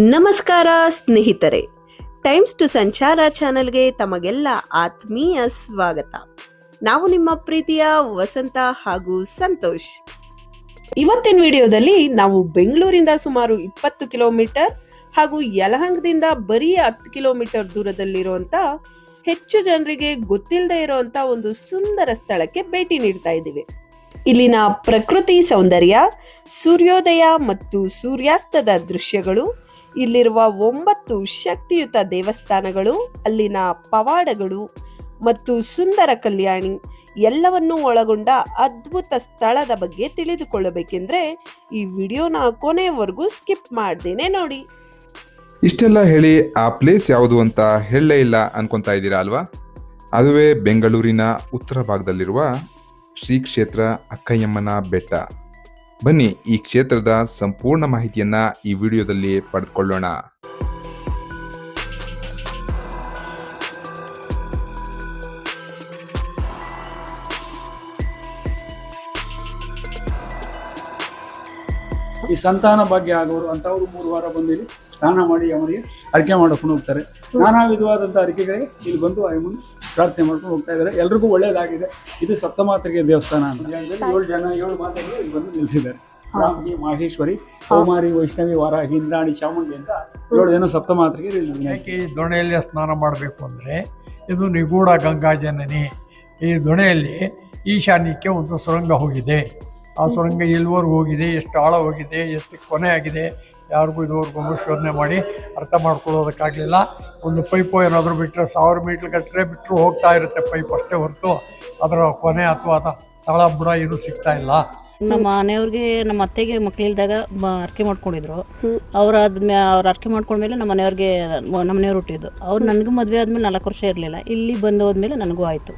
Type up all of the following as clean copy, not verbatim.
ನಮಸ್ಕಾರ ಸ್ನೇಹಿತರೆ, times to ಸಂಚಾರ ಚಾನೆಲ್ಗೆ ತಮಗೆಲ್ಲ ಆತ್ಮೀಯ ಸ್ವಾಗತ. ನಾವು ನಿಮ್ಮ ಪ್ರೀತಿಯ ವಸಂತ ಹಾಗೂ ಸಂತೋಷ್. ಇವತ್ತಿನ ವಿಡಿಯೋದಲ್ಲಿ ನಾವು ಬೆಂಗಳೂರಿಂದ ಸುಮಾರು 20 ಕಿಲೋಮೀಟರ್ ಹಾಗೂ ಯಲಹಂಕದಿಂದ ಬರೀ 10 ಕಿಲೋಮೀಟರ್ ದೂರದಲ್ಲಿರುವಂತ ಹೆಚ್ಚು ಜನರಿಗೆ ಗೊತ್ತಿಲ್ಲದೆ ಇರುವಂತ ಒಂದು ಸುಂದರ ಸ್ಥಳಕ್ಕೆ ಭೇಟಿ ನೀಡ್ತಾ ಇದ್ದೀವಿ. ಇಲ್ಲಿನ ಪ್ರಕೃತಿ ಸೌಂದರ್ಯ, ಸೂರ್ಯೋದಯ ಮತ್ತು ಸೂರ್ಯಾಸ್ತದ ದೃಶ್ಯಗಳು, ಇಲ್ಲಿರುವ 9 ಶಕ್ತಿಯುತ ದೇವಸ್ಥಾನಗಳು, ಅಲ್ಲಿನ ಪವಾಡಗಳು ಮತ್ತು ಸುಂದರ ಕಲ್ಯಾಣಿ ಎಲ್ಲವನ್ನೂ ಒಳಗೊಂಡ ಅದ್ಭುತ ಸ್ಥಳದ ಬಗ್ಗೆ ತಿಳಿದುಕೊಳ್ಳಬೇಕೆಂದ್ರೆ ಈ ವಿಡಿಯೋನ ಕೊನೆಯವರೆಗೂ ಸ್ಕಿಪ್ ಮಾಡ್ದೇನೆ ನೋಡಿ. ಇಷ್ಟೆಲ್ಲ ಹೇಳಿ ಆ ಪ್ಲೇಸ್ ಯಾವುದು ಅಂತ ಹೇಳಲೇ ಇಲ್ಲ ಅನ್ಕೊಂತಾ ಇದ್ದೀರಾ ಅಲ್ವಾ? ಅದುವೇ ಬೆಂಗಳೂರಿನ ಉತ್ತರ ಭಾಗದಲ್ಲಿರುವ ಶ್ರೀ ಕ್ಷೇತ್ರ ಅಕ್ಕಯ್ಯಮ್ಮನ ಬೆಟ್ಟ. ಬನ್ನಿ ಈ ಕ್ಷೇತ್ರದ ಸಂಪೂರ್ಣ ಮಾಹಿತಿಯನ್ನ ಈ ವಿಡಿಯೋದಲ್ಲಿ ಪಡೆದುಕೊಳ್ಳೋಣ. ಈ ಸಂತಾನ ಭಾಗ್ಯ ಆಗೋರು ಅಂತವರು 3 ವಾರ ಬಂದಿಲ್ಲಿ ಸ್ನಾನ ಮಾಡಿ ಅವರಿಗೆ ಅರಿಕೆ ಮಾಡ್ಕೊಂಡು ಹೋಗ್ತಾರೆ. ನಾನಾ ವಿಧವಾದಂಥ ಅರಿಕೆಗಳಿಗೆ ಇಲ್ಲಿ ಬಂದು ಅಮ್ಮನ ಪ್ರಾರ್ಥನೆ ಮಾಡ್ಕೊಂಡು ಹೋಗ್ತಾ ಇದ್ದಾರೆ. ಎಲ್ರಿಗೂ ಒಳ್ಳೇದಾಗಿದೆ. ಇದು ಸಪ್ತಮಾತೃಕೆ ದೇವಸ್ಥಾನ ಅಂತ 7 ಮಾತೆಗಳು ಇಲ್ಲಿ ಬಂದು ನಿಲ್ಲಿಸಿದ್ದಾರೆ. ರಾಮಗಿ, ಮಾಹೇಶ್ವರಿ, ಕೌಮಾರಿ, ವೈಷ್ಣವಿ, ವಾರಾಹಿ, ಇಂದ್ರಾಣಿ, ಚಾಮುಂಡಿ ಅಂತ 7 ಜನ ಸಪ್ತಮಾತೃಕೆ ಈ ದೊಣೆಯಲ್ಲಿ ಸ್ನಾನ ಮಾಡಬೇಕು ಅಂದರೆ ಇದು ನಿಗೂಢ ಗಂಗಾ ಜನನಿ. ಈ ದೊಣೆಯಲ್ಲಿ ಈಶಾನ್ಯಕ್ಕೆ ಒಂದು ಸುರಂಗ ಹೋಗಿದೆ. ಆ ಸುರಂಗ ಎಲ್ಲಿವರೆಗೂ ಹೋಗಿದೆ, ಎಷ್ಟು ಆಳ ಹೋಗಿದೆ, ಎಷ್ಟು ಕೊನೆ ಆಗಿದೆ, ಯಾರಿಗೂ ಇದುವರೆಗೂ ಶೋಧನೆ ಮಾಡಿ ಅರ್ಥ ಮಾಡ್ಕೊಳ್ಳೋದಕ್ಕಾಗಲಿಲ್ಲ. ಒಂದು ಪೈಪು ಏನಾದರೂ ಬಿಟ್ಟರೆ 1000 ಮೀಟ್ರ್ ಗಟ್ಟರೆ ಬಿಟ್ಟರು ಹೋಗ್ತಾ ಇರುತ್ತೆ ಪೈಪ್, ಅಷ್ಟೇ ಹೊರತು ಅದರ ಕೊನೆ ಅಥವಾ ತಳ ಬುಡ ಏನೂ ಸಿಗ್ತಾ ಇಲ್ಲ. ನಮ್ಮ ಮನೆಯವ್ರಿಗೆ, ನಮ್ಮ ಅತ್ತೆಗೆ ಮಕ್ಕಳಿಲ್ದಾಗ ಅರ್ಕೆ ಮಾಡ್ಕೊಂಡಿದ್ರು. ಅವ್ರು ಅರ್ಕೆ ಮಾಡ್ಕೊಂಡ್ಮೇಲೆ ನಮ್ಮ ಮನೆಯವ್ರು ಹುಟ್ಟಿದ್ದು. ಅವ್ರು ನನಗೂ ಮದುವೆ ಆದಮೇಲೆ 4 ವರ್ಷ ಇರಲಿಲ್ಲ. ಇಲ್ಲಿ ಬಂದು ಹೋದ್ಮೇಲೆ ನನಗೂ ಆಯಿತು.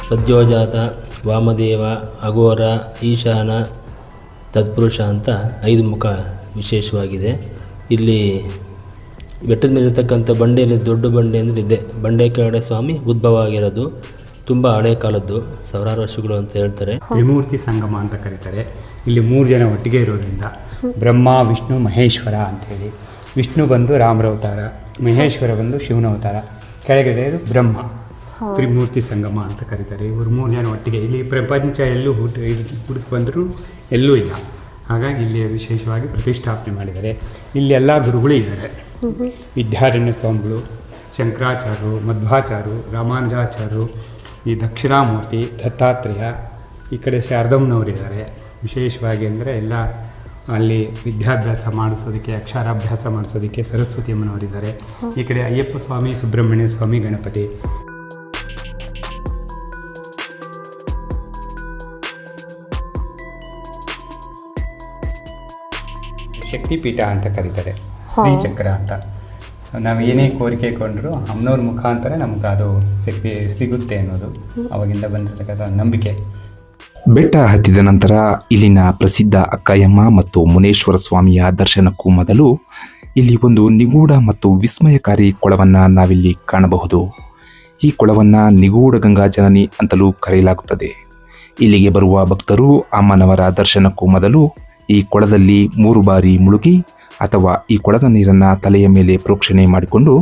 ಸಜ್ಜೋಜಾತ, ವಾಮದೇವ, ಅಘೋರ, ಈಶಾನ, ತತ್ಪುರುಷ ಅಂತ 5 ಮುಖ ವಿಶೇಷವಾಗಿದೆ. ಇಲ್ಲಿ ಬೆಟ್ಟದ ಮೇಲಿರ್ತಕ್ಕಂಥ ಬಂಡೆಯಲ್ಲಿ ದೊಡ್ಡ ಬಂಡೆ ಅಂದರೆ ಇದೆ. ಬಂಡೆ ಕೆಳಗಡೆ ಸ್ವಾಮಿ ಉದ್ಭವ ಆಗಿರೋದು. ತುಂಬ ಹಳೆ ಕಾಲದ್ದು, 1000 ವರ್ಷಗಳು ಅಂತ ಹೇಳ್ತಾರೆ. ತ್ರಿಮೂರ್ತಿ ಸಂಗಮ ಅಂತ ಕರೀತಾರೆ. ಇಲ್ಲಿ 3 ಜನ ಒಟ್ಟಿಗೆ ಇರೋದ್ರಿಂದ ಬ್ರಹ್ಮ, ವಿಷ್ಣು, ಮಹೇಶ್ವರ ಅಂಥೇಳಿ. ವಿಷ್ಣು ಬಂದು ರಾಮರ ಅವತಾರ, ಮಹೇಶ್ವರ ಬಂದು ಶಿವನ ಅವತಾರ, ಕೆಳಗಡೆ ಬ್ರಹ್ಮ. ತ್ರಿಮೂರ್ತಿ ಸಂಗಮ ಅಂತ ಕರೀತಾರೆ. ಇವರು 3 ಜನ ಒಟ್ಟಿಗೆ. ಇಲ್ಲಿ ಪ್ರಪಂಚ ಎಲ್ಲೂ ಹುಡುಕಿ ಬಂದರೂ ಎಲ್ಲೂ ಇಲ್ಲ. ಹಾಗಾಗಿ ಇಲ್ಲಿ ವಿಶೇಷವಾಗಿ ಪ್ರತಿಷ್ಠಾಪನೆ ಮಾಡಿದ್ದಾರೆ. ಇಲ್ಲಿ ಎಲ್ಲ ಗುರುಗಳು ಇದ್ದಾರೆ. ವಿದ್ಯಾರಣ್ಯ ಸ್ವಾಮಿಗಳು, ಶಂಕರಾಚಾರ್ಯರು, ಮಧ್ವಾಚಾರ್ಯರು, ರಾಮಾನುಜಾಚಾರ್ಯರು, ಈ ದಕ್ಷಿಣಾಮೂರ್ತಿ, ದತ್ತಾತ್ರೇಯ, ಈ ಕಡೆ ಶಾರದಮ್ಮನವರಿದ್ದಾರೆ. ವಿಶೇಷವಾಗಿ ಅಂದರೆ ಎಲ್ಲ ಅಲ್ಲಿ ವಿದ್ಯಾಭ್ಯಾಸ ಮಾಡಿಸೋದಕ್ಕೆ, ಅಕ್ಷರಾಭ್ಯಾಸ ಮಾಡಿಸೋದಕ್ಕೆ ಸರಸ್ವತಿ ಅಮ್ಮನವರಿದ್ದಾರೆ. ಈ ಕಡೆ ಅಯ್ಯಪ್ಪ ಸ್ವಾಮಿ, ಸುಬ್ರಹ್ಮಣ್ಯ ಸ್ವಾಮಿ, ಗಣಪತಿ. ಶಕ್ತಿಪೀಠ ಅಂತ ಕರೀತಾರೆ, ಶ್ರೀಚಕ್ರ ಅಂತ. ನಾವು ಏನೇ ಕೋರಿಕೆ ಕೊಂಡ್ರೂ ಅಮ್ಮನವ್ರ ಮುಖಾಂತರ ನಮ್ಗೆ ಅದು ಸಿಗುತ್ತೆ ಅನ್ನೋದು ಅವಾಗಿಂದ ಬಂದಿರತಕ್ಕಂಥ ನಂಬಿಕೆ. ಬೆಟ್ಟ ಹತ್ತಿದ ನಂತರ ಇಲ್ಲಿನ ಪ್ರಸಿದ್ಧ ಅಕ್ಕಯ್ಯಮ್ಮ ಮತ್ತು ಮುನೇಶ್ವರ ಸ್ವಾಮಿಯ ದರ್ಶನಕ್ಕೂ ಮೊದಲು ಇಲ್ಲಿ ಒಂದು ನಿಗೂಢ ಮತ್ತು ವಿಸ್ಮಯಕಾರಿ ಕೊಳವನ್ನು ನಾವಿಲ್ಲಿ ಕಾಣಬಹುದು. ಈ ಕೊಳವನ್ನು ನಿಗೂಢ ಗಂಗಾ ಜನನಿ ಅಂತಲೂ ಕರೆಯಲಾಗುತ್ತದೆ. ಇಲ್ಲಿಗೆ ಬರುವ ಭಕ್ತರು ಅಮ್ಮನವರ ದರ್ಶನಕ್ಕೂ ಮೊದಲು ಈ ಕೊಳದಲ್ಲಿ 3 ಬಾರಿ ಮುಳುಗಿ ಅಥವಾ ಈ ಕೊಳದ ನೀರನ್ನು ತಲೆಯ ಮೇಲೆ ಪ್ರೋಕ್ಷಣೆ ಮಾಡಿಕೊಂಡು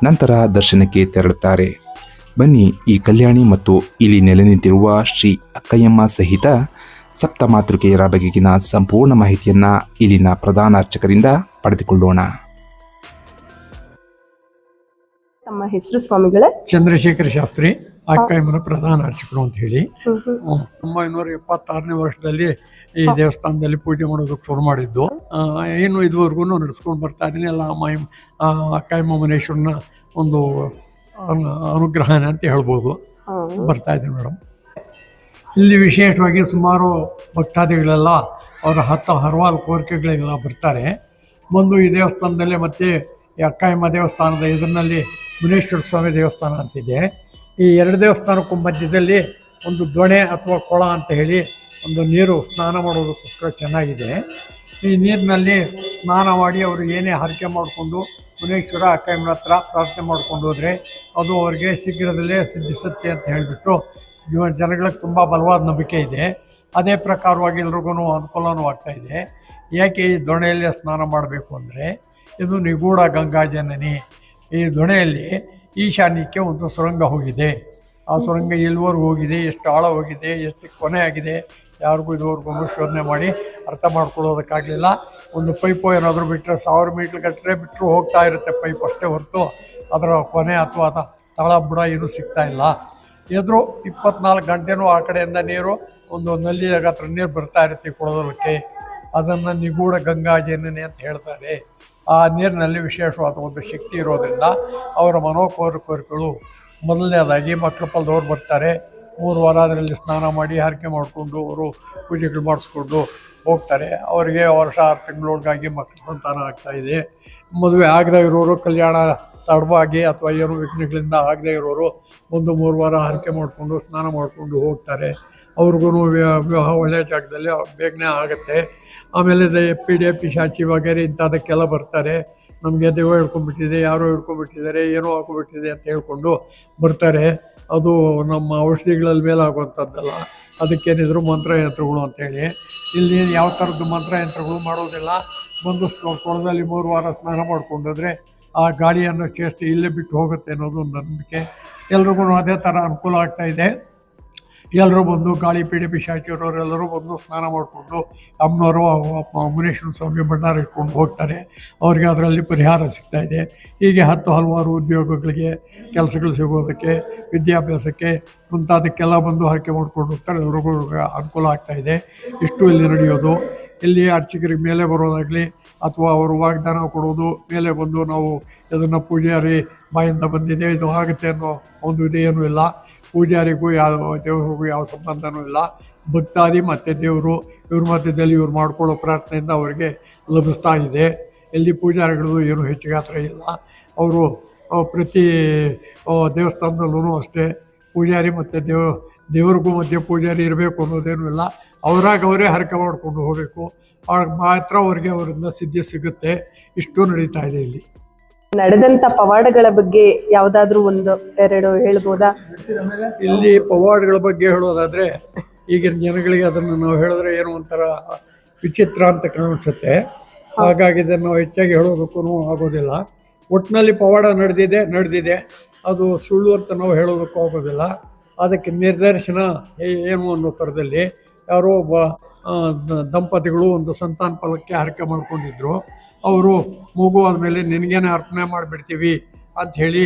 ನಂತರ ದರ್ಶನಕ್ಕೆ ತೆರಳುತ್ತಾರೆ. ಬನ್ನಿ ಈ ಕಲ್ಯಾಣಿ ಮತ್ತು ಇಲ್ಲಿ ನೆಲೆ ನಿಂತಿರುವ ಶ್ರೀ ಅಕ್ಕಯ್ಯಮ್ಮ ಸಹಿತ ಸಪ್ತಮಾತೃಕೆಯರ ಬಗೆಗಿನ ಸಂಪೂರ್ಣ ಮಾಹಿತಿಯನ್ನು ಇಲ್ಲಿನ ಪ್ರಧಾನ ಅರ್ಚಕರಿಂದ ಪಡೆದುಕೊಳ್ಳೋಣ. ತಮ್ಮ ಹೆಸರು ಸ್ವಾಮಿಗಳೇ? ಚಂದ್ರಶೇಖರ ಶಾಸ್ತ್ರಿ, ಅಕ್ಕಯ್ಯಮ್ಮನ ಪ್ರಧಾನ ಅರ್ಚಕರು ಅಂತ ಹೇಳಿ. 1976ನೇ ವರ್ಷದಲ್ಲಿ ಈ ದೇವಸ್ಥಾನದಲ್ಲಿ ಪೂಜೆ ಮಾಡೋದಕ್ಕೆ ಶುರು ಮಾಡಿದ್ದು. ಏನು ಇದುವರೆಗೂ ನಡೆಸ್ಕೊಂಡು ಬರ್ತಾ ಇದ್ದೀನಿ. ಎಲ್ಲ ಅಕ್ಕಯ್ಯಮ್ಮ ಮನೇಶ್ವರನ ಒಂದು ಅನುಗ್ರಹನ ಅಂತ ಹೇಳ್ಬೋದು. ಬರ್ತಾ ಇದ್ದೀನಿ ಮೇಡಮ್. ಇಲ್ಲಿ ವಿಶೇಷವಾಗಿ ಸುಮಾರು ಭಕ್ತಾದಿಗಳೆಲ್ಲ ಅವರ ಹಲವಾರು ಕೋರಿಕೆಗಳಿಗೆಲ್ಲ ಬರ್ತಾರೆ. ಬಂದು ಈ ದೇವಸ್ಥಾನದಲ್ಲೇ ಮತ್ತೆ ಈ ಅಕ್ಕಯ್ಯಮ್ಮ ದೇವಸ್ಥಾನದ ಎದುರಿನಲ್ಲಿ ಮುನೇಶ್ವರ ಸ್ವಾಮಿ ದೇವಸ್ಥಾನ ಅಂತಿದೆ. ಈ ಎರಡು ದೇವಸ್ಥಾನಕ್ಕೂ ಮಧ್ಯದಲ್ಲಿ ಒಂದು ದೊಣೆ ಅಥವಾ ಕೊಳ ಅಂತ ಹೇಳಿ ಒಂದು ನೀರು ಸ್ನಾನ ಮಾಡೋದಕ್ಕೋಸ್ಕರ ಚೆನ್ನಾಗಿದೆ. ಈ ನೀರಿನಲ್ಲಿ ಸ್ನಾನ ಮಾಡಿ ಅವರು ಏನೇ ಹರಕೆ ಮಾಡಿಕೊಂಡು ಮುನೇಶ್ವರ ಅಕ್ಕಯ್ಯನ ಹತ್ರ ಪ್ರಾರ್ಥನೆ ಮಾಡ್ಕೊಂಡು ಹೋದರೆ ಅದು ಅವರಿಗೆ ಶೀಘ್ರದಲ್ಲೇ ಸಿದ್ಧಿಸುತ್ತೆ ಅಂತ ಹೇಳಿಬಿಟ್ಟು ಜನಗಳಿಗೆ ತುಂಬ ಬಲವಾದ ನಂಬಿಕೆ ಇದೆ. ಅದೇ ಪ್ರಕಾರವಾಗಿ ಎಲ್ರಿಗೂ ಅನುಕೂಲನೂ ಆಗ್ತಾಯಿದೆ. ಯಾಕೆ ಈ ದೊಣೆಯಲ್ಲಿ ಸ್ನಾನ ಮಾಡಬೇಕು ಅಂದರೆ ಇದು ನಿಗೂಢ ಗಂಗಾ ಜನನಿ. ಈ ದೊಣೆಯಲ್ಲಿ ಈಶಾನ್ಯಕ್ಕೆ ಒಂದು ಸುರಂಗ ಹೋಗಿದೆ. ಆ ಸುರಂಗ ಎಲ್ಲಿವರೆಗೂ ಹೋಗಿದೆ, ಎಷ್ಟು ಆಳ ಹೋಗಿದೆ, ಎಷ್ಟು ಕೊನೆ ಆಗಿದೆ, ಯಾರಿಗೂ ಇದುವರೆಗೂ ಶೋಧನೆ ಮಾಡಿ ಅರ್ಥ ಮಾಡ್ಕೊಳ್ಳೋದಕ್ಕಾಗಲಿಲ್ಲ. ಒಂದು ಪೈಪು ಏನಾದರೂ ಬಿಟ್ಟರೆ 1000 ಮೀಟ್ರ್ ಗಟ್ಟರೆ ಬಿಟ್ಟರು ಹೋಗ್ತಾ ಇರುತ್ತೆ ಪೈಪ್ ಅಷ್ಟೇ ಹೊರತು ಅದರ ಕೊನೆ ಅಥವಾ ತಳ ಬುಡ ಏನೂ ಸಿಗ್ತಾಯಿಲ್ಲ. ಎದುರು 24 ಗಂಟೆನೂ ಆ ಕಡೆಯಿಂದ ನೀರು ಒಂದು ನಲ್ಲಿ ಹತ್ರ ನೀರು ಬರ್ತಾ ಇರುತ್ತೆ ಕೊಳೋದಕ್ಕೆ. ಅದನ್ನು ನಿಗೂಢ ಗಂಗಾ ಜನನಿ ಅಂತ ಹೇಳ್ತಾರೆ. ಆ ನೀರಿನಲ್ಲಿ ವಿಶೇಷವಾದ ಒಂದು ಶಕ್ತಿ ಇರೋದರಿಂದ ಅವರ ಮನೋಕೋರಿಕೆಗಳು ಮೊದಲನೇದಾಗಿ ಮಕ್ಕಳ ಫಲದವ್ರು ಬರ್ತಾರೆ. 3 ವಾರ ಅದರಲ್ಲಿ ಸ್ನಾನ ಮಾಡಿ ಹರಕೆ ಮಾಡಿಕೊಂಡು ಅವರು ಪೂಜೆಗಳು ಮಾಡಿಸ್ಕೊಂಡು ಹೋಗ್ತಾರೆ. ಅವರಿಗೆ ವರ್ಷ 6 ತಿಂಗಳೊಳಗಾಗಿ ಮಕ್ಕಳ ಸಂತಾನ ಆಗ್ತಾಯಿದೆ. ಮದುವೆ ಆಗದೇ ಇರೋರು, ಕಲ್ಯಾಣ ತಡವಾಗಿ ಅಥವಾ ಏನು ವಿಘ್ನಗಳಿಂದ ಆಗದೇ ಇರೋರು 1-3 ವಾರ ಹರಕೆ ಮಾಡಿಕೊಂಡು ಸ್ನಾನ ಮಾಡಿಕೊಂಡು ಹೋಗ್ತಾರೆ. ಅವ್ರಿಗೂ ವಿವಾಹ ಒಳ್ಳೆಯ ಜಾಗದಲ್ಲಿ ಬೇಗನೆ ಆಗುತ್ತೆ. ಆಮೇಲೆ ಎಪ್ಪಿಡೆ ಪಿಶಾಚಿ ವಗೇರೆ ಇಂಥದಕ್ಕೆಲ್ಲ ಬರ್ತಾರೆ. ನಮಗೆ ದೆವ್ವ ಹಿಡ್ಕೊಂಡ್ಬಿಟ್ಟಿದೆ, ಯಾರೋ ಹಿಡ್ಕೊಂಡ್ಬಿಟ್ಟಿದ್ದಾರೆ, ಏನೋ ಹಾಕೊಂಡ್ಬಿಟ್ಟಿದೆ ಅಂತ ಹೇಳ್ಕೊಂಡು ಬರ್ತಾರೆ. ಅದು ನಮ್ಮ ಔಷಧಿಗಳಲ್ಲಿ ಮೇಲೆ ಆಗುವಂಥದ್ದಲ್ಲ. ಅದಕ್ಕೇನಿದ್ರು ಮಂತ್ರಯಂತ್ರಗಳು ಅಂತೇಳಿ. ಇಲ್ಲಿ ಯಾವ ಥರದ್ದು ಮಂತ್ರಯಂತ್ರಗಳು ಮಾಡೋದಿಲ್ಲ. ಬಂದು ಕೊಳದಲ್ಲಿ 3 ವಾರ ಸ್ನಾನ ಮಾಡ್ಕೊಂಡೋದ್ರೆ ಆ ಗಾಳಿಯನ್ನು ಚೇಷ್ಟೆ ಇಲ್ಲೇ ಬಿಟ್ಟು ಹೋಗುತ್ತೆ ಅನ್ನೋದು ಒಂದು ನಂಬಿಕೆ. ಎಲ್ರಿಗೂ ಅದೇ ಥರ ಅನುಕೂಲ ಆಗ್ತಾಯಿದೆ. ಎಲ್ಲರೂ ಬಂದು ಗಾಳಿ ಪೀಡೆ ಪಿಶಾಚಿರೋರೆಲ್ಲರೂ ಬಂದು ಸ್ನಾನ ಮಾಡಿಕೊಂಡು ಅಮ್ಮನವರು ಮುನೇಶ್ವರ ಸ್ವಾಮಿ ಭಂಡಾರ ಇಟ್ಕೊಂಡು ಹೋಗ್ತಾರೆ. ಅವ್ರಿಗೆ ಅದರಲ್ಲಿ ಪರಿಹಾರ ಸಿಗ್ತಾಯಿದೆ. ಹೀಗೆ ಹಲವಾರು ಉದ್ಯೋಗಗಳಿಗೆ, ಕೆಲಸಗಳು ಸಿಗೋದಕ್ಕೆ, ವಿದ್ಯಾಭ್ಯಾಸಕ್ಕೆ ಮುಂತಾದಕ್ಕೆಲ್ಲ ಬಂದು ಹರಕೆ ಮಾಡ್ಕೊಂಡು ಹೋಗ್ತಾರೆ. ಎಲ್ರಿಗೂ ಅನುಕೂಲ ಆಗ್ತಾಯಿದೆ. ಇಷ್ಟು ಇಲ್ಲಿ ನಡೆಯೋದು. ಇಲ್ಲಿ ಅರ್ಚಕರಿಗೆ ಮೇಲೆ ಬರೋದಾಗಲಿ ಅಥವಾ ಅವರು ವಾಗ್ದಾನ ಕೊಡೋದು, ಮೇಲೆ ಬಂದು ನಾವು ಇದನ್ನು ಪೂಜಾರಿ ಬಾಯಿಂದ ಬಂದಿದೆ ಇದು ಆಗುತ್ತೆ ಅನ್ನೋ ಒಂದು ಇದೇನೂ ಇಲ್ಲ. ಪೂಜಾರಿಗೂ ಯಾವ ದೇವರಿಗೂ ಯಾವ ಸಂಬಂಧನೂ ಇಲ್ಲ. ಭಕ್ತಾದಿ ಮತ್ತು ದೇವರು ಇವ್ರ ಮಧ್ಯದಲ್ಲಿ ಇವ್ರು ಮಾಡ್ಕೊಳ್ಳೋ ಪ್ರಾರ್ಥನೆಯಿಂದ ಅವರಿಗೆ ಲಭಿಸ್ತಾ ಇದೆ. ಎಲ್ಲಿ ಪೂಜಾರಿಗಳು ಏನು ಹೆಚ್ಚು ಗಾತ್ರ ಇಲ್ಲ. ಅವರು ಪ್ರತಿ ದೇವಸ್ಥಾನದಲ್ಲೂ ಅಷ್ಟೇ ಪೂಜಾರಿ ಮತ್ತು ದೇವ್ರಿಗೂ ಮಧ್ಯೆ ಪೂಜಾರಿ ಇರಬೇಕು ಅನ್ನೋದೇನೂ ಇಲ್ಲ. ಅವರೇ ಹರಕೆ ಮಾಡಿಕೊಂಡು ಹೋಗಬೇಕು. ಆಗ ಮಾತ್ರ ಅವ್ರಿಗೆ ಅವರಿಂದ ಸಿದ್ಧಿ ಸಿಗುತ್ತೆ. ಇಷ್ಟು ನಡೀತಾ ಇದೆ ಇಲ್ಲಿ. ನಡೆದಂತ ಪವಾಡಗಳ ಬಗ್ಗೆ ಯಾವ್ದಾದ್ರು 1-2 ಹೇಳ್ಬೋದಾ? ಇಲ್ಲಿ ಪವಾಡಗಳ ಬಗ್ಗೆ ಹೇಳೋದಾದರೆ ಈಗಿನ ಜನಗಳಿಗೆ ಅದನ್ನು ನಾವು ಹೇಳಿದ್ರೆ ಏನೋ ಒಂಥರ ವಿಚಿತ್ರ ಅಂತ ಕಾಣಿಸುತ್ತೆ. ಹಾಗಾಗಿ ಇದನ್ನು ನಾವು ಹೆಚ್ಚಾಗಿ ಹೇಳೋದಕ್ಕೂ ಆಗೋದಿಲ್ಲ. ಒಟ್ಟಿನಲ್ಲಿ ಪವಾಡ ನಡೆದಿದೆ. ಅದು ಸುಳ್ಳು ಅಂತ ನಾವು ಹೇಳೋದಕ್ಕೂ ಆಗೋದಿಲ್ಲ. ಅದಕ್ಕೆ ನಿದರ್ಶನ ಏನು ಅನ್ನೋ ಥರದಲ್ಲಿ ಯಾರೋ ಒಬ್ಬ ದಂಪತಿಗಳು ಒಂದು ಸಂತಾನ ಫಲಕ್ಕೆ ಹರಕೆ ಮಾಡ್ಕೊಂಡಿದ್ರು. ಅವರು ಮಗು ಆದಮೇಲೆ ನಿನಗೇನೆ ಅರ್ಪಣೆ ಮಾಡಿಬಿಡ್ತೀವಿ ಅಂಥೇಳಿ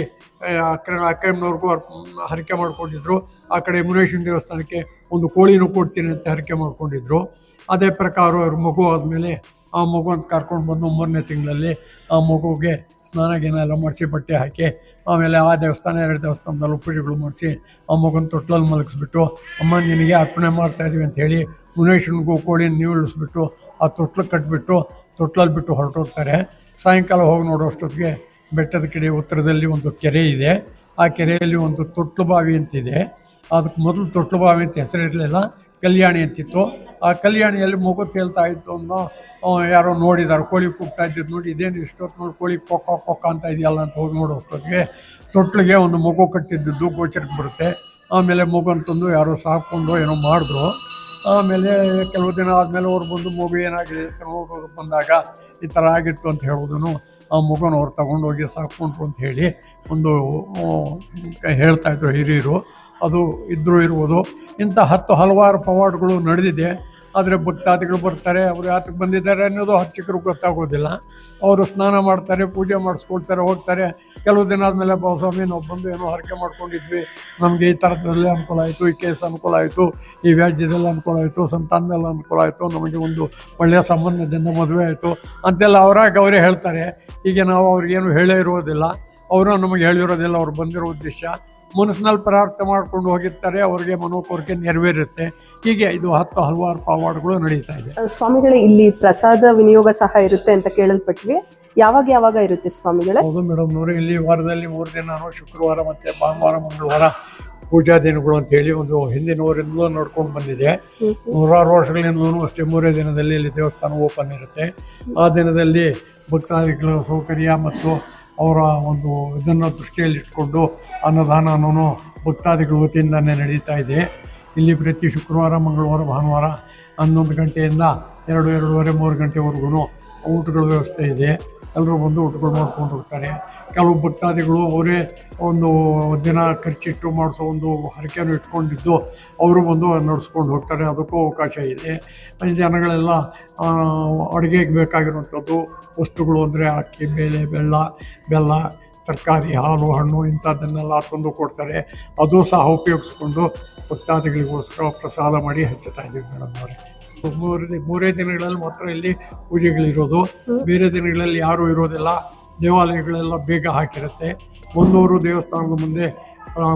ಅಕ್ಕಮ್ಮನವ್ರಿಗೂ ಹರಕೆ ಮಾಡ್ಕೊಂಡಿದ್ರು. ಆ ಕಡೆ ಮುನೇಶ್ವರ ದೇವಸ್ಥಾನಕ್ಕೆ ಒಂದು ಕೋಳಿನೂ ಕೊಡ್ತೀನಿ ಅಂತ ಹರಕೆ ಮಾಡ್ಕೊಂಡಿದ್ರು. ಅದೇ ಪ್ರಕಾರ ಅವ್ರ ಮಗು ಆದಮೇಲೆ ಆ ಮಗು ಅಂತ ಕರ್ಕೊಂಡು ಬಂದು 3ನೇ ತಿಂಗಳಲ್ಲಿ ಆ ಮಗುಗೆ ಸ್ನಾನ ಗಿನ ಎಲ್ಲ ಮಾಡಿಸಿ ಬಟ್ಟೆ ಹಾಕಿ ಆಮೇಲೆ ಆ ದೇವಸ್ಥಾನ 2 ದೇವಸ್ಥಾನದಲ್ಲೂ ಪೂಜೆಗಳು ಮಾಡಿಸಿ ಆ ಮಗನ ತೊಟ್ಲಲ್ಲಿ ಮಲಗಿಸ್ಬಿಟ್ಟು ಅಮ್ಮ ನಿನಗೆ ಅರ್ಪಣೆ ಮಾಡ್ತಾಯಿದ್ದೀವಿ ಅಂಥೇಳಿ ಮುನೇಶ್ವರನಿಗೂ ಕೋಳಿನ ನೀವು ಇಳಿಸ್ಬಿಟ್ಟು ಆ ತೊಟ್ಲಕ್ಕೆ ಕಟ್ಬಿಟ್ಟು ತೊಟ್ಲಲ್ಲಿ ಬಿಟ್ಟು ಹೊರಟೋಗ್ತಾರೆ. ಸಾಯಂಕಾಲ ಹೋಗಿ ನೋಡೋಷ್ಟೊತ್ತಿಗೆ ಬೆಟ್ಟದ ಕಡೆ ಉತ್ತರದಲ್ಲಿ ಒಂದು ಕೆರೆ ಇದೆ. ಆ ಕೆರೆಯಲ್ಲಿ ಒಂದು ತೊಟ್ಲು ಬಾವಿ ಅಂತಿದೆ. ಅದಕ್ಕೆ ಮೊದಲು ತೊಟ್ಲು ಬಾವಿ ಅಂತ ಹೆಸರಿರಲಿಲ್ಲ, ಕಲ್ಯಾಣಿ ಅಂತಿತ್ತು. ಆ ಕಲ್ಯಾಣಿಯಲ್ಲಿ ಮಗು ತೇಲ್ತಾ ಇತ್ತು ಅನ್ನೋ ಯಾರೋ ನೋಡಿದ್ದಾರೆ. ಕೋಳಿ ಕೂಗ್ತಾ ಇದ್ದಿದ್ದು ನೋಡಿ ಇದೇನು ಇಷ್ಟೊತ್ತು ನೋಡಿ ಕೋಳಿ ಕೊಕ್ಕ ಅಂತ ಇದೆಯಲ್ಲ ಅಂತ ಹೋಗಿ ನೋಡೋಷ್ಟೊತ್ತಿಗೆ ತೊಟ್ಲಿಗೆ ಒಂದು ಮಗು ಕಟ್ಟಿದ್ದು ಗೋಚರಕ್ಕೆ ಬರುತ್ತೆ. ಆಮೇಲೆ ಮಗು ಅಂತಂದು ಯಾರೋ ಸಾಕೊಂಡು ಏನೋ ಮಾಡಿದ್ರು. ಆಮೇಲೆ ಕೆಲವು ದಿನ ಆದಮೇಲೆ ಅವ್ರು ಬಂದು ಮಗು ಏನಾಗಿದೆ ಅಂತ ನೋಡೋದು ಬಂದಾಗ ಈ ಥರ ಆಗಿತ್ತು ಅಂತ ಹೇಳೋದನ್ನು ಆ ಮಗುನ ಅವ್ರು ತಗೊಂಡೋಗಿ ಸಾಕೊಂಡ್ರು ಅಂತ ಹೇಳಿ ಒಂದು ಹೇಳ್ತಾಯಿದ್ರು ಹಿರಿಯರು. ಅದು ಇರ್ಬೋದು. ಇಂಥ ಹಲವಾರು ಪವಾಡಗಳು ನಡೆದಿದೆ. ಆದರೆ ಭಕ್ತಾದಿಗಳು ಬರ್ತಾರೆ, ಅವರು ಯಾತಕ್ಕೆ ಬಂದಿದ್ದಾರೆ ಅನ್ನೋದು ಅರ್ಚಕರಿಗೆ ಗೊತ್ತಾಗೋದಿಲ್ಲ. ಅವರು ಸ್ನಾನ ಮಾಡ್ತಾರೆ, ಪೂಜೆ ಮಾಡಿಸ್ಕೊಳ್ತಾರೆ, ಹೋಗ್ತಾರೆ. ಕೆಲವು ದಿನ ಆದಮೇಲೆ ಸ್ವಾಮಿ ನಾವು ಬಂದು ಏನೋ ಹರಕೆ ಮಾಡ್ಕೊಂಡಿದ್ವಿ, ನಮಗೆ ಈ ಥರದಲ್ಲಿ ಅನುಕೂಲ ಆಯಿತು, ಈ ಕೇಸ್ ಅನುಕೂಲ ಆಯಿತು, ಈ ವ್ಯಾಜ್ಯದಲ್ಲಿ ಅನುಕೂಲ ಆಯಿತು, ಸಂತಾನದಲ್ಲಿ ಅನುಕೂಲ ಆಯಿತು, ನಮಗೆ ಒಂದು ಒಳ್ಳೆಯ ಸಂಬಂಧದಿಂದ ಮದುವೆ ಆಯಿತು ಅಂತೆಲ್ಲ ಅವರೇ ಹೇಳ್ತಾರೆ. ಹೀಗೆ ನಾವು ಅವ್ರಿಗೇನು ಹೇಳೇ ಇರೋದಿಲ್ಲ, ಅವರು ನಮಗೆ ಹೇಳಿರೋದಿಲ್ಲ. ಅವ್ರು ಬಂದಿರೋ ಉದ್ದೇಶ ಮನಸ್ಸಿನಲ್ಲಿ ಪ್ರಾರ್ಥನೆ ಮಾಡ್ಕೊಂಡು ಹೋಗಿರ್ತಾರೆ, ಅವ್ರಿಗೆ ಮನೋಕೋರಿಕೆ ನೆರವೇರುತ್ತೆ. ಹೀಗೆ ಇದು ಹಲವಾರು ಪವಾಡಗಳು ನಡೀತಾ ಇದೆ. ಸ್ವಾಮಿಗಳೇ, ಇಲ್ಲಿ ಪ್ರಸಾದ ವಿನಿಯೋಗ ಸಹ ಇರುತ್ತೆ ಅಂತ ಕೇಳಲ್ಪಟ್ವಿ. ಯಾವಾಗ ಯಾವಾಗ ಇರುತ್ತೆ ಸ್ವಾಮಿಗಳೇ? ಹೌದು ಮೇಡಮ್ ನೋಡಿ, ಇಲ್ಲಿ ವಾರದಲ್ಲಿ 3 ದಿನ ಶುಕ್ರವಾರ ಮತ್ತು ಭಾನುವಾರ ಮಂಗಳವಾರ ಪೂಜಾ ದಿನಗಳು ಅಂತೇಳಿ ಒಂದು ಹಿಂದಿನವರಿಂದಲೂ ನೋಡ್ಕೊಂಡು ಬಂದಿದೆ. 100 ವರ್ಷಗಳಿಂದಲೂ ಅಷ್ಟೇ 3 ದಿನದಲ್ಲಿ ಇಲ್ಲಿ ದೇವಸ್ಥಾನ ಓಪನ್ ಇರುತ್ತೆ. ಆ ದಿನದಲ್ಲಿ ಭಕ್ತಾದಿಗಳ ಸೌಕರ್ಯ ಮತ್ತು ಅವರ ಒಂದು ಇದನ್ನು ದೃಷ್ಟಿಯಲ್ಲಿಟ್ಕೊಂಡು ಅನ್ನದಾನನೂ ಭಕ್ತಾದಿಗಳ ವತಿಯಿಂದನೇ ನಡೀತಾ ಇದೆ. ಇಲ್ಲಿ ಪ್ರತಿ ಶುಕ್ರವಾರ ಮಂಗಳವಾರ ಭಾನುವಾರ 11 ಗಂಟೆಯಿಂದ 2-2:30 3 ಗಂಟೆವರೆಗೂ ಊಟಗಳ ವ್ಯವಸ್ಥೆ ಇದೆ. ಎಲ್ಲರೂ ಬಂದು ಊಟಗಳು ಮಾಡ್ಕೊಂಡು ಹೋಗ್ತಾರೆ. ಕೆಲವು ಭಕ್ತಾದಿಗಳು ಅವರೇ ಒಂದು ದಿನ ಖರ್ಚಿಟ್ಟು ಮಾಡಿಸೋ ಒಂದು ಹರಕೆಯನ್ನು ಇಟ್ಕೊಂಡಿದ್ದು ಅವರು ಬಂದು ನಡೆಸ್ಕೊಂಡು ಹೋಗ್ತಾರೆ, ಅದಕ್ಕೂ ಅವಕಾಶ ಇದೆ. ಜನಗಳೆಲ್ಲ ಅಡುಗೆಗೆ ಬೇಕಾಗಿರುವಂಥದ್ದು ವಸ್ತುಗಳು ಅಂದರೆ ಅಕ್ಕಿ, ಬೇಳೆ, ಬೆಲ್ಲ, ತರಕಾರಿ, ಹಾಲು, ಹಣ್ಣು ಇಂಥದ್ದನ್ನೆಲ್ಲ ತಂದು ಕೊಡ್ತಾರೆ. ಅದು ಸಹ ಉಪಯೋಗಿಸ್ಕೊಂಡು ಭಕ್ತಾದಿಗಳಿಗೋಸ್ಕರ ಪ್ರಸಾದ ಮಾಡಿ ಹಂಚ್ತಾ ಇದ್ದೀವಿ ಮೇಡಮ್ ಅವರೇ. 3 ದಿನಗಳಲ್ಲಿ ಮಾತ್ರ ಇಲ್ಲಿ ಪೂಜೆಗಳಿರೋದು, ಬೇರೆ ದಿನಗಳಲ್ಲಿ ಯಾರೂ ಇರೋದಿಲ್ಲ. ದೇವಾಲಯಗಳೆಲ್ಲ ಬೇಗ ಹಾಕಿರುತ್ತೆ. ಬಂದವರು ದೇವಸ್ಥಾನದ ಮುಂದೆ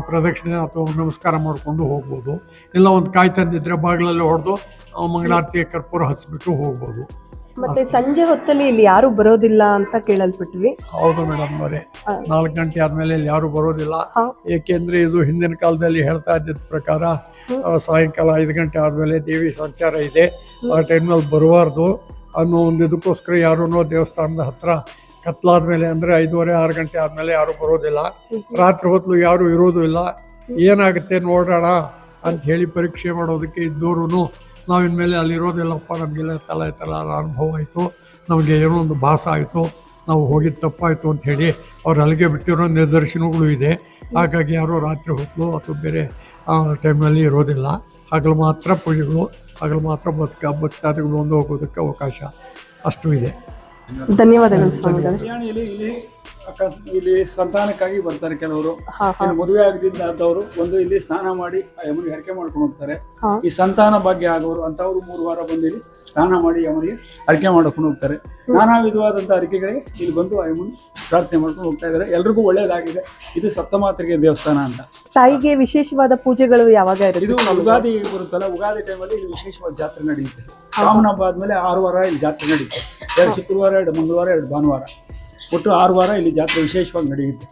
ಪ್ರದಕ್ಷಿಣೆ ಅಥವಾ ನಮಸ್ಕಾರ ಮಾಡಿಕೊಂಡು ಹೋಗ್ಬೋದು. ಇಲ್ಲ ಒಂದು ಕಾಯಿ ತಂದಿದ್ರೆ ಬಾಗಿಲಲ್ಲಿ ಹೊಡೆದು ಮಂಗಳಾರತಿ ಕರ್ಪೂರ ಹಚ್ಚಿಬಿಟ್ಟು ಹೋಗ್ಬೋದು. ಮತ್ತೆ ಸಂಜೆ ಹೊತ್ತಲ್ಲಿ ಇಲ್ಲಿ ಯಾರು ಬರೋದಿಲ್ಲ ಅಂತ ಕೇಳಲ್ಪಟ್ವಿ. ಹೌದು ಮೇಡಮ್ ಅವರೇ, 4 ಗಂಟೆ ಆದಮೇಲೆ ಇಲ್ಲಿ ಯಾರು ಬರೋದಿಲ್ಲ. ಏಕೆಂದರೆ ಇದು ಹಿಂದಿನ ಕಾಲದಲ್ಲಿ ಹೇಳ್ತಾ ಇದ್ದಿದ್ದ ಪ್ರಕಾರ ಸಾಯಂಕಾಲ 5 ಗಂಟೆ ಆದಮೇಲೆ ದೇವಿ ಸಂಚಾರ ಇದೆ, ಆ ಟೈಮ್ನಲ್ಲಿ ಬರಬಾರ್ದು ಅನ್ನೋ ಒಂದು ಇದಕ್ಕೋಸ್ಕರ ಯಾರೂ ದೇವಸ್ಥಾನದ ಹತ್ರ ಕತ್ಲಾದ್ಮೇಲೆ ಅಂದರೆ 5:30-6 ಗಂಟೆ ಆದಮೇಲೆ ಯಾರೂ ಬರೋದಿಲ್ಲ. ರಾತ್ರಿ ಹೊತ್ತು ಯಾರೂ ಇರೋದು ಇಲ್ಲ. ಏನಾಗುತ್ತೆ ನೋಡೋಣ ಅಂತ ಹೇಳಿ ಪರೀಕ್ಷೆ ಮಾಡೋದಕ್ಕೆ ಇದ್ದವರು ನಾವು ಇನ್ಮೇಲೆ ಅಲ್ಲಿರೋದಿಲ್ಲಪ್ಪ, ನಮಗೆಲ್ಲ ತಲ ಅನುಭವ ಆಯಿತು, ನಮಗೆ ಏನೋ ಒಂದು ಭಾಸ ಆಯಿತು, ನಾವು ಹೋಗಿದ್ದು ತಪ್ಪಾಯಿತು ಅಂಥೇಳಿ ಅವ್ರು ಅಲ್ಲಿಗೆ ಬಿಟ್ಟಿರೋ ನಿದರ್ಶನಗಳು ಇದೆ. ಹಾಗಾಗಿ ಯಾರೂ ರಾತ್ರಿ ಹೊತ್ತು ಅಥವಾ ಬೇರೆ ಟೈಮ್ನಲ್ಲಿ ಇರೋದಿಲ್ಲ. ಹಗಲು ಮಾತ್ರ ಪೂಜೆಗಳು, ಹಗಲು ಮಾತ್ರ ಭಕ್ತಾದಿಗಳು ಒಂದು ಹೋಗೋದಕ್ಕೆ ಅವಕಾಶ ಅಷ್ಟು ಇದೆ. ಧನ್ಯವಾದಗಳು ಸ್ವಾಮಿಗಳೇ. ಇಲ್ಲಿ ಸಂತಾನಕ್ಕಾಗಿ ಬರ್ತಾರೆ ಕೆಲವರು. ಮದುವೆ ಆಗದಿದ್ದವರು ಒಂದು ಇಲ್ಲಿ ಸ್ನಾನ ಮಾಡಿ ಯಮನಿಗೆ ಹರಕೆ ಮಾಡ್ಕೊಂಡು ಹೋಗ್ತಾರೆ. ಈ ಸಂತಾನ ಭಾಗ್ಯ ಆಗೋರು ಅಂತವರು 3 ವಾರ ಬಂದು ಇಲ್ಲಿ ಸ್ನಾನ ಮಾಡಿ ಯಮನಿಗೆ ಹರಕೆ ಮಾಡ್ಕೊಂಡು ಹೋಗ್ತಾರೆ. ನಾನಾ ವಿಧವಾದಂಥ ಹರಕೆಗಳಿಗೆ ಇಲ್ಲಿ ಬಂದು ಯಮನ್ ಪ್ರಾರ್ಥನೆ ಮಾಡ್ಕೊಂಡು ಹೋಗ್ತಾ ಇದ್ದಾರೆ. ಎಲ್ರಿಗೂ ಒಳ್ಳೇದಾಗಿದೆ. ಇದು ಸಪ್ತಮಾತೃಕೆ ದೇವಸ್ಥಾನ ಅಂತ. ತಾಯಿಗೆ ವಿಶೇಷವಾದ ಪೂಜೆಗಳು ಯಾವಾಗ ಇರುತ್ತೆ? ಇದು ಉಗಾದಿ ಬರುತ್ತಲ್ಲ, ಉಗಾದಿ ಟೈಮಲ್ಲಿ ಇಲ್ಲಿ ವಿಶೇಷವಾದ ಜಾತ್ರೆ ನಡೆಯುತ್ತೆ. ರಾಮನ ಹಬ್ಬ ಆದ್ಮೇಲೆ 6 ವಾರ ಇಲ್ಲಿ ಜಾತ್ರೆ ನಡೆಯುತ್ತೆ. 2 ಶುಕ್ರವಾರ, 2 ಮಂಗಳವಾರ, 2 ಭಾನುವಾರ, ಒಟ್ಟು 6 ವಾರ ಇಲ್ಲಿ ಜಾತ್ರೆ ವಿಶೇಷವಾಗಿ ನಡೆಯುತ್ತೆ.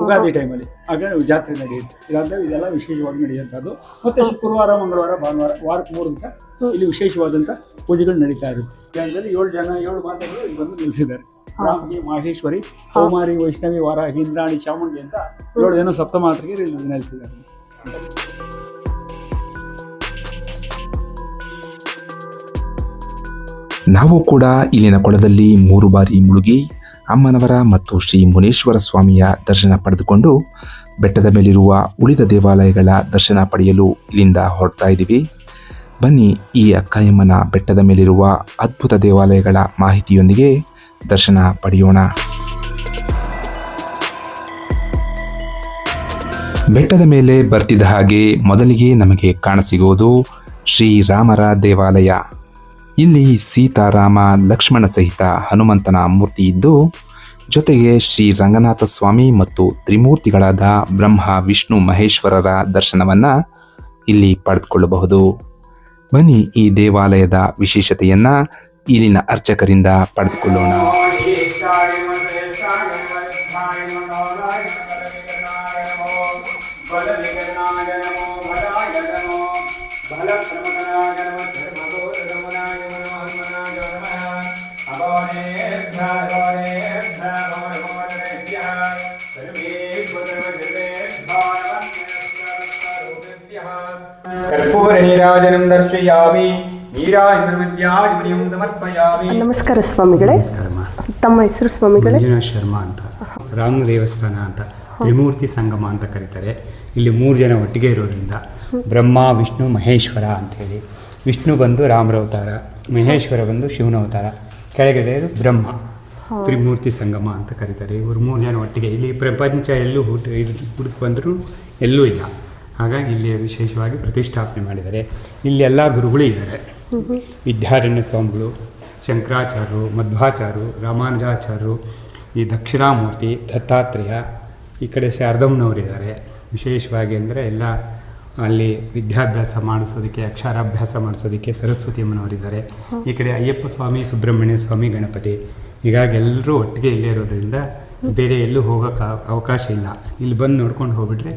ಉಗಾದಿ ಟೈಮಲ್ಲಿ ಆಗ ಜಾತ್ರೆ ನಡೆಯುತ್ತೆ. ಇದಾದರೆ ಇದೆಲ್ಲ ವಿಶೇಷವಾಗಿ ನಡೆಯುವಂಥದ್ದು. ಮತ್ತು ಶುಕ್ರವಾರ, ಮಂಗಳವಾರ, ಭಾನುವಾರ, ವಾರಕ್ಕೆ 3 ದಿವಸ ಇಲ್ಲಿ ವಿಶೇಷವಾದಂಥ ಪೂಜೆಗಳು ನಡೀತಾ ಇರುತ್ತೆ. 7 ಮಾತೆಗಳು ಇಲ್ಲಿ ಬಂದು ನಿಲ್ಲಿಸಿದ್ದಾರೆ. ರಾಮಗಿ, ಮಾಹೇಶ್ವರಿ, ಕೌಮಾರಿ, ವೈಷ್ಣವಿ, ವಾರಾಹಿ, ಇಂದ್ರಾಣಿ, ಚಾಮುಂಡಿ ಅಂತ 7 ಜನ ಸಪ್ತಮಾತೃಗೆ ಇಲ್ಲಿ ನೆಲೆಸಿದ್ದಾರೆ. ನಾವು ಕೂಡ ಇಲ್ಲಿನ ಕೊಳದಲ್ಲಿ 3 ಬಾರಿ ಮುಳುಗಿ ಅಮ್ಮನವರ ಮತ್ತು ಶ್ರೀ ಮುನೇಶ್ವರ ಸ್ವಾಮಿಯ ದರ್ಶನ ಪಡೆದುಕೊಂಡು ಬೆಟ್ಟದ ಮೇಲಿರುವ ಉಳಿದ ದೇವಾಲಯಗಳ ದರ್ಶನ ಪಡೆಯಲು ಇಲ್ಲಿಂದ ಹೊರಡ್ತಾ ಇದ್ದೀವಿ. ಬನ್ನಿ, ಈ ಅಕ್ಕಾಯಮ್ಮನ ಬೆಟ್ಟದ ಮೇಲಿರುವ ಅದ್ಭುತ ದೇವಾಲಯಗಳ ಮಾಹಿತಿಯೊಂದಿಗೆ ದರ್ಶನ ಪಡೆಯೋಣ. ಬೆಟ್ಟದ ಮೇಲೆ ಬರ್ತಿದ್ದ ಹಾಗೆ ಮೊದಲಿಗೆ ನಮಗೆ ಕಾಣಸಿಗುವುದು ಶ್ರೀರಾಮರ ದೇವಾಲಯ. ಇಲ್ಲಿ ಸೀತಾರಾಮ ಲಕ್ಷ್ಮಣ ಸಹಿತ ಹನುಮಂತನ ಮೂರ್ತಿ ಇದ್ದು, ಜೊತೆಗೆ ಶ್ರೀ ರಂಗನಾಥ ಸ್ವಾಮಿ ಮತ್ತು ತ್ರಿಮೂರ್ತಿಗಳಾದ ಬ್ರಹ್ಮ, ವಿಷ್ಣು, ಮಹೇಶ್ವರರ ದರ್ಶನವನ್ನ ಇಲ್ಲಿ ಪಡೆದುಕೊಳ್ಳಬಹುದು. ಬನ್ನಿ, ಈ ದೇವಾಲಯದ ವಿಶೇಷತೆಯನ್ನ ಇಲ್ಲಿನ ಅರ್ಚಕರಿಂದ ಪಡೆದುಕೊಳ್ಳೋಣ. ಕರ್ಪೂರ ನೀರಾಜನಂ ದರ್ಶಯಾಮಿ, ನೀರಾಜನಂ ಸಮರ್ಪಯಾಮಿ. ನಮಸ್ಕಾರ ಸ್ವಾಮಿಗಳೇ. ನಮಸ್ಕಾರಮ್ಮ. ತಮ್ಮ ಹೆಸರು ಸ್ವಾಮಿಗಳೇ? ಮಂಜುನಾಥ್ ಶರ್ಮಾ ಅಂತ. ರಾಮ ದೇವಸ್ಥಾನ ಅಂತ, ತ್ರಿಮೂರ್ತಿ ಸಂಗಮ ಅಂತ ಕರೀತಾರೆ. ಇಲ್ಲಿ 3 ಜನ ಒಟ್ಟಿಗೆ ಇರೋದ್ರಿಂದ ಬ್ರಹ್ಮ, ವಿಷ್ಣು, ಮಹೇಶ್ವರ ಅಂಥೇಳಿ. ವಿಷ್ಣು ಬಂದು ರಾಮರ ಅವತಾರ, ಮಹೇಶ್ವರ ಬಂದು ಶಿವನ ಅವತಾರ, ಕೆಳಗಡೆ ಬ್ರಹ್ಮ. ತ್ರಿಮೂರ್ತಿ ಸಂಗಮ ಅಂತ ಕರೀತಾರೆ. ಇವರು 3 ಜನ ಒಟ್ಟಿಗೆ. ಇಲ್ಲಿ ಪ್ರಪಂಚ ಎಲ್ಲೂ ಹುಡುಕಿ ಬಂದರೂ ಎಲ್ಲೂ ಇಲ್ಲ. ಹಾಗಾಗಿ ಇಲ್ಲಿ ವಿಶೇಷವಾಗಿ ಪ್ರತಿಷ್ಠಾಪನೆ ಮಾಡಿದ್ದಾರೆ. ಇಲ್ಲಿ ಎಲ್ಲ ಗುರುಗಳು ಇದ್ದಾರೆ. ವಿದ್ಯಾರಣ್ಯ ಸ್ವಾಮಿಗಳು, ಶಂಕರಾಚಾರ್ಯರು, ಮಧ್ವಾಚಾರ್ಯರು, ರಾಮಾನುಜಾಚಾರ್ಯರು, ಈ ದಕ್ಷಿಣಾಮೂರ್ತಿ, ದತ್ತಾತ್ರೇಯ, ಈ ಕಡೆ ಶಾರದಮ್ಮನವರಿದ್ದಾರೆ. ವಿಶೇಷವಾಗಿ ಅಂದರೆ ಎಲ್ಲ ಅಲ್ಲಿ ವಿದ್ಯಾಭ್ಯಾಸ ಮಾಡಿಸೋದಕ್ಕೆ, ಅಕ್ಷರಾಭ್ಯಾಸ ಮಾಡಿಸೋದಕ್ಕೆ ಸರಸ್ವತಿ ಅಮ್ಮನವರಿದ್ದಾರೆ. ಈ ಕಡೆ ಅಯ್ಯಪ್ಪ ಸ್ವಾಮಿ, ಸುಬ್ರಹ್ಮಣ್ಯ ಸ್ವಾಮಿ, ಗಣಪತಿ, ಹೀಗಾಗಿ ಎಲ್ಲರೂ ಒಟ್ಟಿಗೆ ಇಲ್ಲೇ ಇರೋದ್ರಿಂದ ಬೇರೆ ಎಲ್ಲೂ ಹೋಗೋಕ್ಕೆ ಅವಕಾಶ ಇಲ್ಲ. ಇಲ್ಲಿ ಬಂದು ನೋಡ್ಕೊಂಡು ಹೋಗ್ಬಿಟ್ರೆ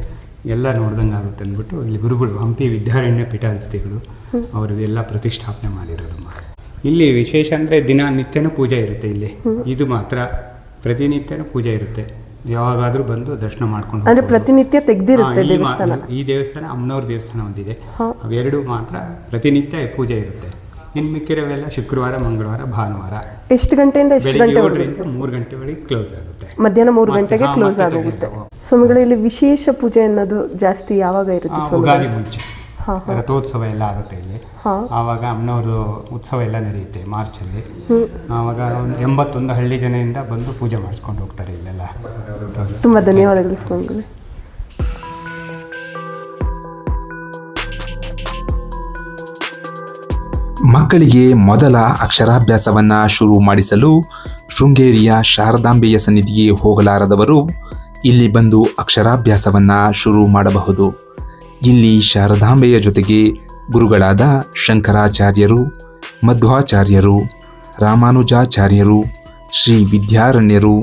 ಎಲ್ಲ ನೋಡ್ದಂಗೆ ಆಗುತ್ತೆ ಅಂದ್ಬಿಟ್ಟು ಇಲ್ಲಿ ಗುರುಗಳು ಹಂಪಿ ವಿದ್ಯಾರಣ್ಯ ಪೀಠಾಧಿಪತಿಗಳು ಅವರು ಎಲ್ಲ ಪ್ರತಿಷ್ಠಾಪನೆ ಮಾಡಿರೋದು. ಇಲ್ಲಿ ವಿಶೇಷ ಅಂದರೆ ದಿನನಿತ್ಯನೂ ಪೂಜೆ ಇರುತ್ತೆ. ಇಲ್ಲಿ ಇದು ಮಾತ್ರ ಪ್ರತಿನಿತ್ಯನೂ ಪೂಜೆ ಇರುತ್ತೆ. ಯಾವಾಗಾದರೂ ಬಂದು ದರ್ಶನ ಮಾಡ್ಕೊಂಡು ಅಂದ್ರೆ ಪ್ರತಿನಿತ್ಯ ತೆಗ್ದಿರುತ್ತೆ ದೇವಸ್ಥಾನ. ಈ ದೇವಸ್ಥಾನ ಅಮ್ಮನವ್ರ ದೇವಸ್ಥಾನ ಒಂದಿದೆ, ಅವೆರಡು ಮಾತ್ರ ಪ್ರತಿನಿತ್ಯ ಪೂಜೆ ಇರುತ್ತೆ. ಇನ್ನು ಮಿಕ್ಕಿರೋವೆಲ್ಲ ಶುಕ್ರವಾರ, ಮಂಗಳವಾರ, ಭಾನುವಾರ. ಎಷ್ಟು ಗಂಟೆಯಿಂದ ಎಷ್ಟು ಗಂಟೆ? 7ರಿಂದ 3 ಗಂಟೆವರೆಗೆ ಕ್ಲೋಸ್ ಆಗುತ್ತೆ. ಮಧ್ಯಾಹ್ನ 3 ಗಂಟೆಗೆ ಕ್ಲೋಸ್ ಆಗೋಗುತ್ತೆ. ಸ್ವಾಮಿಗಳಲ್ಲಿ ವಿಶೇಷ ಪೂಜೆ ಅನ್ನೋದು ಜಾಸ್ತಿ ಯಾವಾಗ ಇರುತ್ತೆ? ಯುಗಾದಿ ಮುಂಚೆ ರಥೋತ್ಸವ ಎಲ್ಲ ಆಗುತ್ತೆ ಇಲ್ಲಿ. ಆವಾಗ ಅಮ್ಮನವರು ಉತ್ಸವ ಎಲ್ಲ ನಡೆಯುತ್ತೆ ಮಾರ್ಚಲ್ಲಿ. ಆವಾಗ ಒಂದು 81 ಹಳ್ಳಿ ಜನರಿಂದ ಬಂದು ಪೂಜೆ ಮಾಡಿಸ್ಕೊಂಡು ಹೋಗ್ತಾರೆ ಇಲ್ಲೆಲ್ಲ. ತುಂಬ ಧನ್ಯವಾದಗಳು ಸ್ವಾಮಿಗಳೇ. ಮಕ್ಕಳಿಗೆ ಮೊದಲ ಅಕ್ಷರಾಭ್ಯಾಸವನ್ನ ಶುರು ಮಾಡಿಸಲು ಶೃಂಗೇರಿಯ ಶಾರದಾಂಬೆಯ ಸನ್ನಿಧಿಗೆ ಹೋಗಲಾರದವರು ಇಲ್ಲಿ ಬಂದು ಅಕ್ಷರಾಭ್ಯಾಸವನ್ನ ಶುರು ಮಾಡಬಹುದು. ಇಲ್ಲಿ ಶಾರದಾಂಬೆಯ ಜೊತೆಗೆ ಗುರುಗಳಾದ ಶಂಕರಾಚಾರ್ಯರು, ಮಧ್ವಾಚಾರ್ಯರು, ರಾಮಾನುಜಾಚಾರ್ಯರು, ಶ್ರೀ ವಿದ್ಯಾರಣ್ಯರು,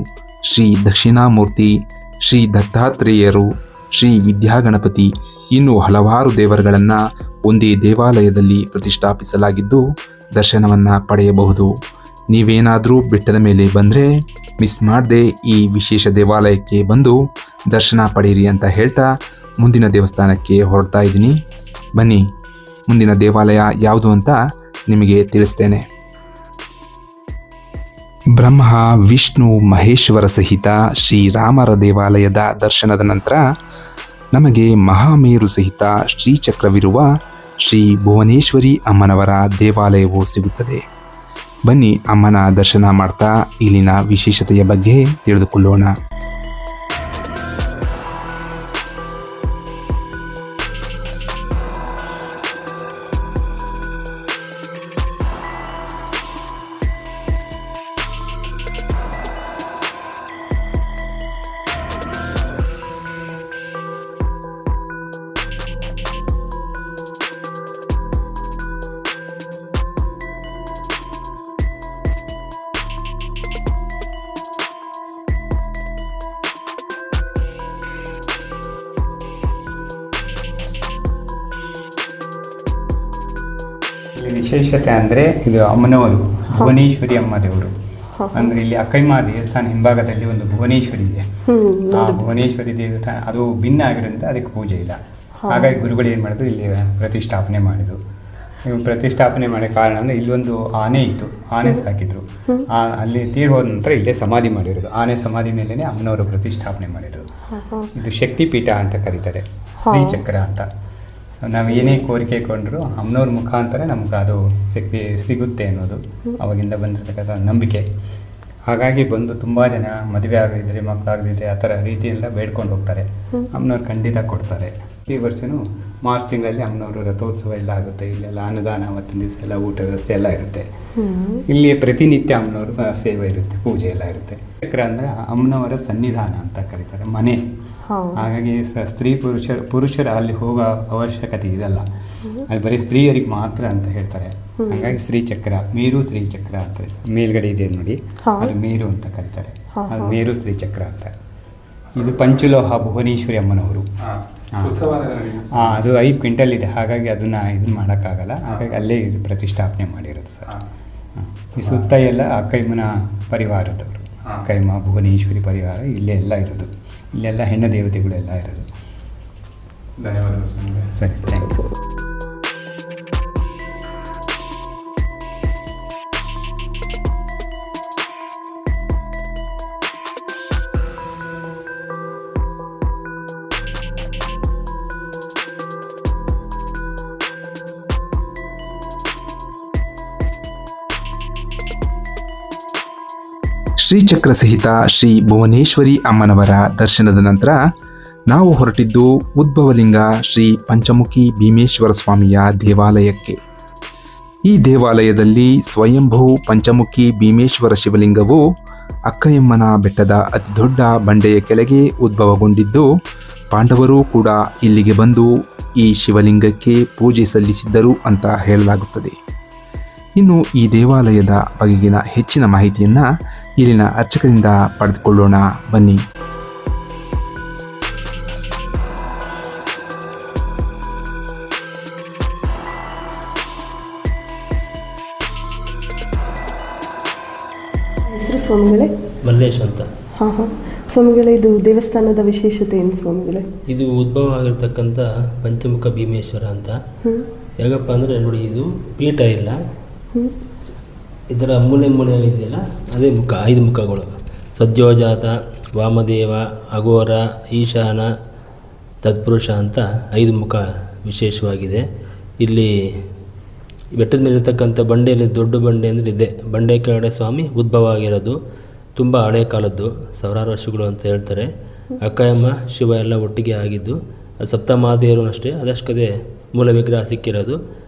ಶ್ರೀ ದಕ್ಷಿಣಾಮೂರ್ತಿ, ಶ್ರೀ ದತ್ತಾತ್ರೇಯರು, ಶ್ರೀ ವಿದ್ಯಾಗಣಪತಿ ಇನ್ನೂ ಹಲವಾರು ದೇವರುಗಳನ್ನು ಒಂದೇ ದೇವಾಲಯದಲ್ಲಿ ಪ್ರತಿಷ್ಠಾಪಿಸಲಾಗಿದ್ದು ದರ್ಶನವನ್ನು ಪಡೆಯಬಹುದು. ನೀವೇನಾದರೂ ಬೆಟ್ಟದ ಮೇಲೆ ಬಂದರೆ ಮಿಸ್ ಮಾಡದೆ ಈ ವಿಶೇಷ ದೇವಾಲಯಕ್ಕೆ ಬಂದು ದರ್ಶನ ಪಡೆಯಿರಿ ಅಂತ ಹೇಳ್ತಾ ಮುಂದಿನ ದೇವಸ್ಥಾನಕ್ಕೆ ಹೊರಡ್ತಾ ಇದ್ದೀನಿ. ಬನ್ನಿ, ಮುಂದಿನ ದೇವಾಲಯ ಯಾವುದು ಅಂತ ನಿಮಗೆ ತಿಳಿಸ್ತೇನೆ. ಬ್ರಹ್ಮ, ವಿಷ್ಣು, ಮಹೇಶ್ವರ ಸಹಿತ ಶ್ರೀರಾಮರ ದೇವಾಲಯದ ದರ್ಶನದ ನಂತರ ನಮಗೆ ಮಹಾಮೇರು ಸಹಿತ ಶ್ರೀಚಕ್ರವಿರುವ ಶ್ರೀ ಭುವನೇಶ್ವರಿ ಅಮ್ಮನವರ ದೇವಾಲಯವು ಸಿಗುತ್ತದೆ. ಬನ್ನಿ, ಅಮ್ಮನ ದರ್ಶನ ಮಾಡ್ತಾ ಇಲ್ಲಿನ ವಿಶೇಷತೆಯ ಬಗ್ಗೆ ತಿಳಿದುಕೊಳ್ಳೋಣ. ವಿಶೇಷತೆ ಅಂದರೆ ಇದು ಅಮ್ಮನವರು ಭುವನೇಶ್ವರಿ ಅಮ್ಮ ದೇವರು. ಅಂದರೆ ಇಲ್ಲಿ ಅಕ್ಕಯ್ಯಮ್ಮ ದೇವಸ್ಥಾನ ಹಿಂಭಾಗದಲ್ಲಿ ಒಂದು ಭುವನೇಶ್ವರಿ ಇದೆ. ಆ ಭುವನೇಶ್ವರಿ ದೇವಸ್ಥಾನ ಅದು ಭಿನ್ನ ಆಗಿರೋದ್ರಿಂದ ಅದಕ್ಕೆ ಪೂಜೆ ಇಲ್ಲ. ಹಾಗಾಗಿ ಗುರುಗಳು ಏನು ಮಾಡಿದ್ರು, ಇಲ್ಲಿ ಪ್ರತಿಷ್ಠಾಪನೆ ಮಾಡಿದ್ರು. ಪ್ರತಿಷ್ಠಾಪನೆ ಮಾಡೋ ಕಾರಣ ಅಂದರೆ ಇಲ್ಲೊಂದು ಆನೆ ಇತ್ತು, ಆನೆ ಸಾಕಿದ್ರು. ಅಲ್ಲಿ ತೀರ್ ಹೋದ ನಂತರ ಇಲ್ಲೇ ಸಮಾಧಿ ಮಾಡಿರೋದು. ಆನೆ ಸಮಾಧಿ ಮೇಲೇ ಅಮ್ಮನವರು ಪ್ರತಿಷ್ಠಾಪನೆ ಮಾಡಿರೋದು. ಇದು ಶಕ್ತಿಪೀಠ ಅಂತ ಕರೀತಾರೆ, ಶ್ರೀಚಕ್ರ ಅಂತ. ನಾವು ಏನೇ ಕೋರಿಕೆ ಕೊಂಡ್ರು ಅಮ್ಮನವ್ರ ಮುಖಾಂತರ ನಮ್ಗೆ ಅದು ಸಿಗುತ್ತೆ ಅನ್ನೋದು ಅವಾಗಿಂದ ಬಂದಿರತಕ್ಕಂಥ ನಂಬಿಕೆ. ಹಾಗಾಗಿ ಬಂದು ತುಂಬ ಜನ ಮದುವೆ ಆಗದಿದ್ದರೆ, ಮಕ್ಕಳಾಗದಿದ್ದರೆ ಆ ಥರ ರೀತಿಯೆಲ್ಲ ಬೇಡ್ಕೊಂಡು ಹೋಗ್ತಾರೆ. ಅಮ್ಮನವ್ರು ಖಂಡಿತ ಕೊಡ್ತಾರೆ. ಈ ವರ್ಷವೂ ಮಾರ್ಚ್ ತಿಂಗಳಲ್ಲಿ ಅಮ್ಮನವರು ರಥೋತ್ಸವ ಎಲ್ಲ ಆಗುತ್ತೆ. ಇಲ್ಲೆಲ್ಲ ಅನ್ನದಾನ, ಅವತ್ತಿನ ದಿವಸ ಎಲ್ಲ ಊಟ ವ್ಯವಸ್ಥೆ ಎಲ್ಲ ಇರುತ್ತೆ. ಇಲ್ಲಿ ಪ್ರತಿನಿತ್ಯ ಅಮ್ಮನವ್ರ ಸೇವೆ ಇರುತ್ತೆ, ಪೂಜೆ ಎಲ್ಲ ಇರುತ್ತೆ. ಚಕ್ರ ಅಂದರೆ ಅಮ್ಮನವರ ಸನ್ನಿಧಾನ ಅಂತ ಕರೀತಾರೆ, ಮನೆ. ಹಾಗಾಗಿ ಸ್ತ್ರೀ ಪುರುಷರ ಅಲ್ಲಿ ಹೋಗೋ ಅವಶ್ಯಕತೆ ಇರಲ್ಲ, ಅಲ್ಲಿ ಬರೀ ಸ್ತ್ರೀಯರಿಗೆ ಮಾತ್ರ ಅಂತ ಹೇಳ್ತಾರೆ. ಹಾಗಾಗಿ ಶ್ರೀಚಕ್ರ, ಮೇರು ಶ್ರೀಚಕ್ರ ಅಂತ ಮೇಲ್ಗಡೆ ಇದೆ ನೋಡಿ, ಅದು ಮೇರು ಅಂತ ಕರೀತಾರೆ. ಅದು ಮೇರು ಶ್ರೀಚಕ್ರ ಅಂತ. ಇದು ಪಂಚಲೋಹ ಭುವನೇಶ್ವರಿ ಅಮ್ಮನವರು. ಅದು 5 ಕ್ವಿಂಟಲ್ ಇದೆ. ಹಾಗಾಗಿ ಅದನ್ನು ಇದು ಮಾಡೋಕ್ಕಾಗಲ್ಲ. ಹಾಗಾಗಿ ಅಲ್ಲೇ ಇದು ಪ್ರತಿಷ್ಠಾಪನೆ ಮಾಡಿರೋದು ಸರ್. ಈ ಸುತ್ತ ಎಲ್ಲ ಅಕ್ಕಯ್ಯಮ್ಮನ ಪರಿವಾರದವರು, ಅಕ್ಕಯ್ಯಮ್ಮ ಭುವನೇಶ್ವರಿ ಪರಿವಾರ ಇಲ್ಲೇ ಎಲ್ಲ ಇರೋದು. ಇಲ್ಲೆಲ್ಲ ಹೆಣ್ಣು ದೇವತೆಗಳೆಲ್ಲ ಇರೋದು. ಧನ್ಯವಾದಗಳು ಸರಿ, ಥ್ಯಾಂಕ್ ಯು. ಶ್ರೀಚಕ್ರ ಸಹಿತ ಶ್ರೀ ಭುವನೇಶ್ವರಿ ಅಮ್ಮನವರ ದರ್ಶನದ ನಂತರ ನಾವು ಹೊರಟಿದ್ದು ಉದ್ಭವಲಿಂಗ ಶ್ರೀ ಪಂಚಮುಖಿ ಭೀಮೇಶ್ವರ ಸ್ವಾಮಿಯ ದೇವಾಲಯಕ್ಕೆ. ಈ ದೇವಾಲಯದಲ್ಲಿ ಸ್ವಯಂಭೂ ಪಂಚಮುಖಿ ಭೀಮೇಶ್ವರ ಶಿವಲಿಂಗವು ಅಕ್ಕಯ್ಯಮ್ಮನ ಬೆಟ್ಟದ ಅತಿದೊಡ್ಡ ಬಂಡೆಯ ಕೆಳಗೆ ಉದ್ಭವಗೊಂಡಿದ್ದು, ಪಾಂಡವರು ಕೂಡ ಇಲ್ಲಿಗೆ ಬಂದು ಈ ಶಿವಲಿಂಗಕ್ಕೆ ಪೂಜೆ ಸಲ್ಲಿಸಿದ್ದರು ಅಂತ ಹೇಳಲಾಗುತ್ತದೆ. ಇನ್ನು ಈ ದೇವಾಲಯದ ಬಗೆಗಿನ ಹೆಚ್ಚಿನ ಮಾಹಿತಿಯನ್ನು ಇಲ್ಲಿನ ಅರ್ಚಕರಿಂದ ಪಡೆದುಕೊಳ್ಳೋಣ ಬನ್ನಿ. ಹೆಸರು ಸ್ವಾಮಿಗಳೇ? ಮಲ್ಲೇಶ್ ಅಂತ. ಹಾಂ ಹಾಂ ಸ್ವಾಮಿಗಳೇ, ಇದು ದೇವಸ್ಥಾನದ ವಿಶೇಷತೆ ಏನು ಸ್ವಾಮಿಗಳೇ? ಇದು ಉದ್ಭವ ಆಗಿರ್ತಕ್ಕಂಥ ಪಂಚಮುಖ ಭೀಮೇಶ್ವರ ಅಂತ. ಹೇಗಪ್ಪ ಅಂದರೆ ನೋಡಿ, ಇದು ಪೀಠ ಇಲ್ಲ, ಇದರ ಮೂಲೆ ಇದೆಯಲ್ಲ ಅದೇ ಮುಖ, 5 ಮುಖಗಳು. ಸಜ್ಜೋಜಾತ, ವಾಮದೇವ, ಅಘೋರ, ಈಶಾನ, ತತ್ಪುರುಷ ಅಂತ 5 ಮುಖ ವಿಶೇಷವಾಗಿದೆ. ಇಲ್ಲಿ ಬೆಟ್ಟದ ಮೇಲಿರ್ತಕ್ಕಂಥ ಬಂಡೆಯಲ್ಲಿ ದೊಡ್ಡ ಬಂಡೆ ಅಂದರೆ ಇದೆ. ಬಂಡೆ ಕೆಳಗಡೆ ಸ್ವಾಮಿ ಉದ್ಭವ ಆಗಿರೋದು. ತುಂಬ ಹಳೆಯ ಕಾಲದ್ದು, ಸಾವಿರಾರು ವರ್ಷಗಳು ಅಂತ ಹೇಳ್ತಾರೆ. ಅಕ್ಕಯಮ್ಮ ಶಿವ ಎಲ್ಲ ಒಟ್ಟಿಗೆ ಆಗಿದ್ದು. ಅದು ಸಪ್ತಮಾತೆಯರು ಅಷ್ಟೇ, ಅದಷ್ಟೇ ಮೂಲ ವಿಗ್ರಹ ಸಿಕ್ಕಿರೋದು.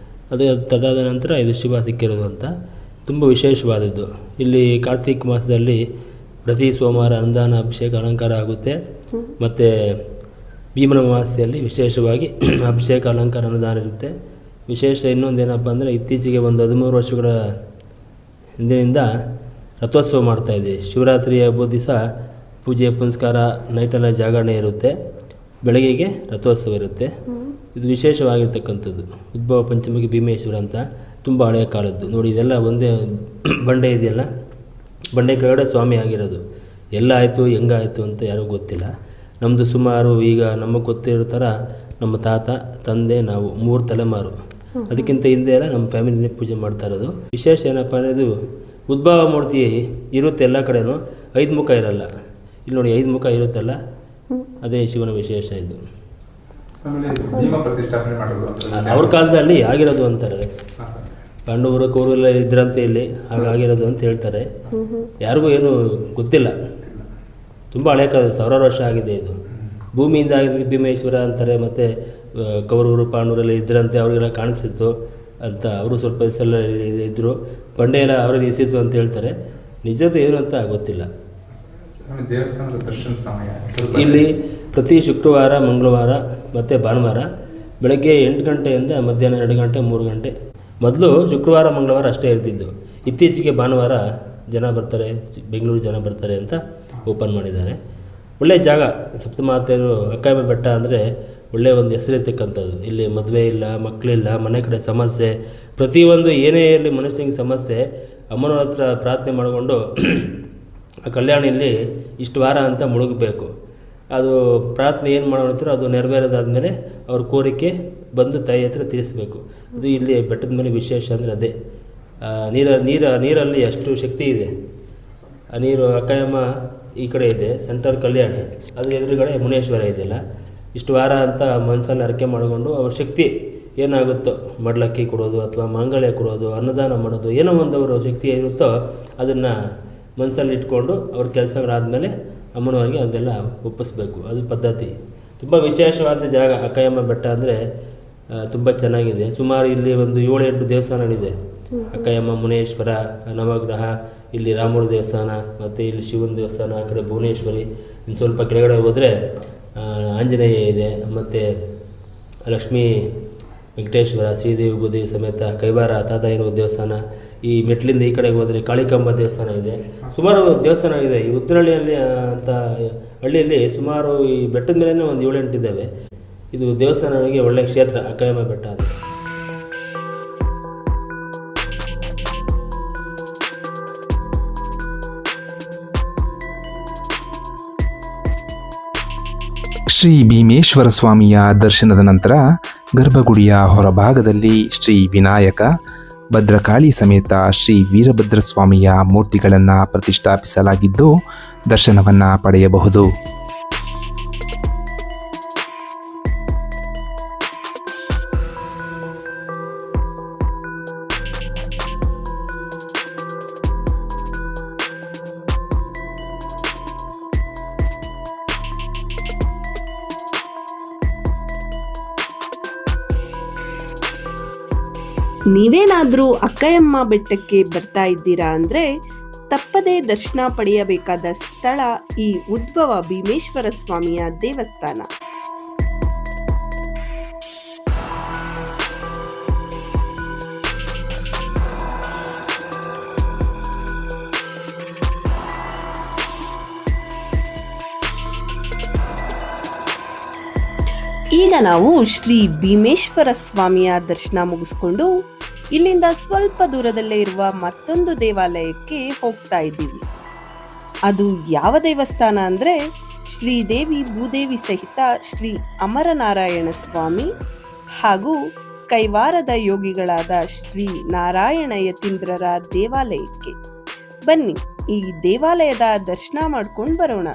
ಅದು ತದಾದ ನಂತರ ಇದು ಶಿವ ಸಿಕ್ಕಿರೋದು ಅಂತ ತುಂಬ ವಿಶೇಷವಾದದ್ದು. ಇಲ್ಲಿ ಕಾರ್ತಿಕ್ ಮಾಸದಲ್ಲಿ ಪ್ರತಿ ಸೋಮವಾರ ಅನುದಾನ ಅಭಿಷೇಕ ಅಲಂಕಾರ ಆಗುತ್ತೆ. ಮತ್ತು ಭೀಮನ ಅಮಾವಾಸ್ಯೆಯಲ್ಲಿ ವಿಶೇಷವಾಗಿ ಅಭಿಷೇಕ ಅಲಂಕಾರ ಅನುದಾನ ಇರುತ್ತೆ. ವಿಶೇಷ ಇನ್ನೊಂದೇನಪ್ಪ ಅಂದರೆ, ಇತ್ತೀಚೆಗೆ ಒಂದು 13 ವರ್ಷಗಳ ಹಿಂದಿನಿಂದ ರಥೋತ್ಸವ ಮಾಡ್ತಾಯಿದ್ದೀವಿ. ಶಿವರಾತ್ರಿ ಹಬ್ಬದ ದಿವಸ ಪೂಜೆ ಪುನಸ್ಕಾರ, ನೈಟೆಲ್ಲ ಜಾಗರಣೆ ಇರುತ್ತೆ, ಬೆಳಗ್ಗೆಗೆ ರಥೋತ್ಸವ ಇರುತ್ತೆ. ಇದು ವಿಶೇಷವಾಗಿರ್ತಕ್ಕಂಥದ್ದು. ಉದ್ಭವ ಪಂಚಮುಖಿ ಭೀಮೇಶ್ವರ ಅಂತ ತುಂಬ ಹಳೆಯ ಕಾಲದ್ದು. ನೋಡಿ, ಇದೆಲ್ಲ ಒಂದೇ ಬಂಡೆ ಇದೆಯಲ್ಲ, ಬಂಡೆ ಕೆಳಗಡೆ ಸ್ವಾಮಿ ಆಗಿರೋದು. ಎಲ್ಲ ಆಯಿತು ಹೆಂಗಾಯಿತು ಅಂತ ಯಾರಿಗೂ ಗೊತ್ತಿಲ್ಲ. ನಮ್ಮದು ಸುಮಾರು ಈಗ ನಮಗೆ ಗೊತ್ತಿರೋ ಥರ ನಮ್ಮ ತಾತ, ತಂದೆ, ನಾವು 3 ತಲೆಮಾರು. ಅದಕ್ಕಿಂತ ಹಿಂದೆ ಎಲ್ಲ ನಮ್ಮ ಫ್ಯಾಮಿಲಿನೇ ಪೂಜೆ ಮಾಡ್ತಾ ಇರೋದು. ವಿಶೇಷ ಏನಪ್ಪ ಅಂದರೆ, ಇದು ಉದ್ಭವ ಮೂರ್ತಿ ಇರುತ್ತೆ ಎಲ್ಲ ಕಡೆನೂ, 5 ಮುಖ ಇರಲ್ಲ. ಇಲ್ಲಿ ನೋಡಿ 5 ಮುಖ ಇರುತ್ತಲ್ಲ, ಅದೇ ಶಿವನ ವಿಶೇಷ. ಇದು ಅವ್ರ ಕಾಲದಲ್ಲಿ ಆಗಿರೋದು ಅಂತಾರೆ. ಪಾಂಡವರು ಕೌರವೆಲ್ಲ ಇದ್ರಂತೆ ಇಲ್ಲಿ, ಹಾಗಾಗಿರೋದು ಅಂತ ಹೇಳ್ತಾರೆ. ಯಾರಿಗೂ ಏನು ಗೊತ್ತಿಲ್ಲ. ತುಂಬ ಹಳೆ ಕಾಲ, ಸಾವಿರಾರು ವರ್ಷ ಆಗಿದೆ ಇದು. ಭೂಮಿಯಿಂದ ಆಗಿರೋದು ಭೀಮೇಶ್ವರ ಅಂತಾರೆ. ಮತ್ತು ಕೌರವರು ಪಾಂಡವರೆಲ್ಲ ಇದ್ರಂತೆ, ಅವರಿಗೆಲ್ಲ ಕಾಣಿಸ್ತಿತ್ತು ಅಂತ ಅವರು ಸ್ವಲ್ಪ ದಿವಸ ಇದ್ದರು. ಬಂಡೆ ಎಲ್ಲ ಅವ್ರಿಗೆ ಇಸಿತ್ತು ಅಂತ ಹೇಳ್ತಾರೆ. ನಿಜದ್ದು ಏನು ಅಂತ ಗೊತ್ತಿಲ್ಲ. ಇಲ್ಲಿ ಪ್ರತಿ ಶುಕ್ರವಾರ, ಮಂಗಳವಾರ ಮತ್ತು ಭಾನುವಾರ ಬೆಳಗ್ಗೆ 8 ಗಂಟೆಯಿಂದ ಮಧ್ಯಾಹ್ನ 2 ಗಂಟೆ 3 ಗಂಟೆ. ಮೊದಲು ಶುಕ್ರವಾರ ಮಂಗಳವಾರ ಅಷ್ಟೇ ಇರ್ತಿದ್ದು. ಇತ್ತೀಚೆಗೆ ಭಾನುವಾರ ಜನ ಬರ್ತಾರೆ, ಬೆಂಗಳೂರು ಜನ ಬರ್ತಾರೆ ಅಂತ ಓಪನ್ ಮಾಡಿದ್ದಾರೆ. ಒಳ್ಳೆಯ ಜಾಗ. ಸಪ್ತಮಾತೆಯರು ಅಕ್ಕಯ್ಯಮ್ಮ ಬೆಟ್ಟ ಅಂದರೆ ಒಳ್ಳೆಯ ಒಂದು ಹೆಸರಿರ್ತಕ್ಕಂಥದ್ದು. ಇಲ್ಲಿ ಮದುವೆ ಇಲ್ಲ, ಮಕ್ಕಳಿಲ್ಲ, ಮನೆ ಕಡೆ ಸಮಸ್ಯೆ, ಪ್ರತಿಯೊಂದು ಏನೇ ಇರಲಿ ಮನುಷ್ಯನಿಗೆ ಸಮಸ್ಯೆ, ಅಮ್ಮನವ್ರ ಹತ್ರ ಪ್ರಾರ್ಥನೆ ಮಾಡಿಕೊಂಡು ಆ ಕಲ್ಯಾಣಿಯಲ್ಲಿ ಇಷ್ಟು ವಾರ ಅಂತ ಮುಳುಗಬೇಕು. ಅದು ಪ್ರಾರ್ಥನೆ ಏನು ಮಾಡ್ತೀರೋ ಅದು ನೆರವೇರೋದಾದಮೇಲೆ ಅವ್ರ ಕೋರಿಕೆ ಬಂದು ತಾಯಿ ಹತ್ರ ತೀರಿಸಬೇಕು. ಅದು ಇಲ್ಲಿ ಬೆಟ್ಟದ ಮೇಲೆ ವಿಶೇಷ ಅಂದರೆ ಅದೇ. ನೀರಲ್ಲಿ ಅಷ್ಟು ಶಕ್ತಿ ಇದೆ. ಆ ನೀರು ಅಕ್ಕಯ್ಯಮ್ಮ ಈ ಕಡೆ ಇದೆ, ಸೆಂಟರ್ ಕಲ್ಯಾಣಿ, ಅದು ಎದುರುಗಡೆ ಮುನೇಶ್ವರ ಇದೆಯಲ್ಲ. ಇಷ್ಟು ವಾರ ಅಂತ ಮನಸ್ಸಲ್ಲಿ ಅರಕೆ ಮಾಡಿಕೊಂಡು ಅವ್ರ ಶಕ್ತಿ ಏನಾಗುತ್ತೋ, ಮಡ್ಲಕ್ಕಿ ಕೊಡೋದು ಅಥವಾ ಮಾಂಗಲ್ಯ ಕೊಡೋದು, ಅನ್ನದಾನ ಮಾಡೋದು, ಏನೋ ಒಂದು ಅವರ ಶಕ್ತಿ ಇರುತ್ತೋ ಅದನ್ನು ಮನಸ್ಸಲ್ಲಿ ಇಟ್ಕೊಂಡು ಅವ್ರ ಕೆಲಸಗಳಾದಮೇಲೆ ಅಮ್ಮನವರಿಗೆ ಅದೆಲ್ಲ ಒಪ್ಪಿಸ್ಬೇಕು. ಅದು ಪದ್ಧತಿ. ತುಂಬ ವಿಶೇಷವಾದ ಜಾಗ ಅಕ್ಕಯ್ಯಮ್ಮ ಬೆಟ್ಟ ಅಂದರೆ. ತುಂಬ ಚೆನ್ನಾಗಿದೆ. ಸುಮಾರು ಇಲ್ಲಿ ಒಂದು 7-8 ದೇವಸ್ಥಾನಗಳಿದೆ. ಅಕ್ಕಯ್ಯಮ್ಮ, ಮುನೇಶ್ವರ, ನವಗ್ರಹ, ಇಲ್ಲಿ ರಾಮೂರು ದೇವಸ್ಥಾನ, ಮತ್ತು ಇಲ್ಲಿ ಶಿವನ ದೇವಸ್ಥಾನ, ಆ ಕಡೆ ಭುವನೇಶ್ವರಿ. ಇನ್ನು ಸ್ವಲ್ಪ ಕೆಳಗಡೆ ಹೋದರೆ ಆಂಜನೇಯ ಇದೆ, ಮತ್ತು ಲಕ್ಷ್ಮೀ ವೆಂಕಟೇಶ್ವರ, ಶ್ರೀದೇವಿ ಭೂದೇವಿ ಸಮೇತ ಕೈವಾರ ತಾತ ಇರುವ ದೇವಸ್ಥಾನ. ಈ ಮೆಟ್ಲಿಂದ ಈ ಕಡೆಗೆ ಹೋದರೆ ಕಾಳಿಕಾಂಬ ದೇವಸ್ಥಾನ ಇದೆ. ಸುಮಾರು ದೇವಸ್ಥಾನ ಇದೆ. ಈ ಉತ್ತರಹಳ್ಳಿಯಲ್ಲಿ ಅಂತ ಹಳ್ಳಿಯಲ್ಲಿ ಸುಮಾರು ಈ ಬೆಟ್ಟದ ಮೇಲೇ ಒಂದು 7-8 ಇದ್ದಾವೆ. ಇದು ದೇವಸ್ಥಾನಗಳಿಗೆ ಒಳ್ಳೆಯ ಕ್ಷೇತ್ರ ಅಕ್ಕಯ್ಯಮ್ಮ ಬೆಟ್ಟ ಅಂತ. ಶ್ರೀ ಭೀಮೇಶ್ವರ ಸ್ವಾಮಿಯ ದರ್ಶನದ ನಂತರ ಗರ್ಭಗುಡಿಯ ಹೊರಭಾಗದಲ್ಲಿ ಶ್ರೀ ವಿನಾಯಕ, ಭದ್ರಕಾಳಿ ಸಮೇತ ಶ್ರೀ ವೀರಭದ್ರ ಸ್ವಾಮಿಯ ಮೂರ್ತಿಗಳನ್ನು ಪ್ರತಿಷ್ಠಾಪಿಸಲಾಗಿದ್ದು ದರ್ಶನವನ್ನು ಪಡೆಯಬಹುದು. ನೀವೇನಾದರೂ ಅಕ್ಕಯ್ಯಮ್ಮ ಬೆಟ್ಟಕ್ಕೆ ಬರ್ತಾ ಇದ್ದೀರಾ ಅಂದರೆ ತಪ್ಪದೇ ದರ್ಶನ ಪಡೆಯಬೇಕಾದ ಸ್ಥಳ ಈ ಉದ್ಭವ ಭೀಮೇಶ್ವರ ಸ್ವಾಮಿಯ ದೇವಸ್ಥಾನ. ಈಗ ನಾವು ಶ್ರೀ ಭೀಮೇಶ್ವರ ಸ್ವಾಮಿಯ ದರ್ಶನ ಮುಗಿಸ್ಕೊಂಡು ಇಲ್ಲಿಂದ ಸ್ವಲ್ಪ ದೂರದಲ್ಲೇ ಇರುವ ಮತ್ತೊಂದು ದೇವಾಲಯಕ್ಕೆ ಹೋಗ್ತಾ ಇದ್ದೀವಿ. ಅದು ಯಾವ ದೇವಸ್ಥಾನ ಅಂದರೆ ಶ್ರೀದೇವಿ ಭೂದೇವಿ ಸಹಿತ ಶ್ರೀ ಅಮರನಾರಾಯಣ ಸ್ವಾಮಿ ಹಾಗೂ ಕೈವಾರದ ಯೋಗಿಗಳಾದ ಶ್ರೀ ನಾರಾಯಣ ಯತೀಂದ್ರರ ದೇವಾಲಯಕ್ಕೆ. ಬನ್ನಿ ಈ ದೇವಾಲಯದ ದರ್ಶನ ಮಾಡ್ಕೊಂಡು ಬರೋಣ.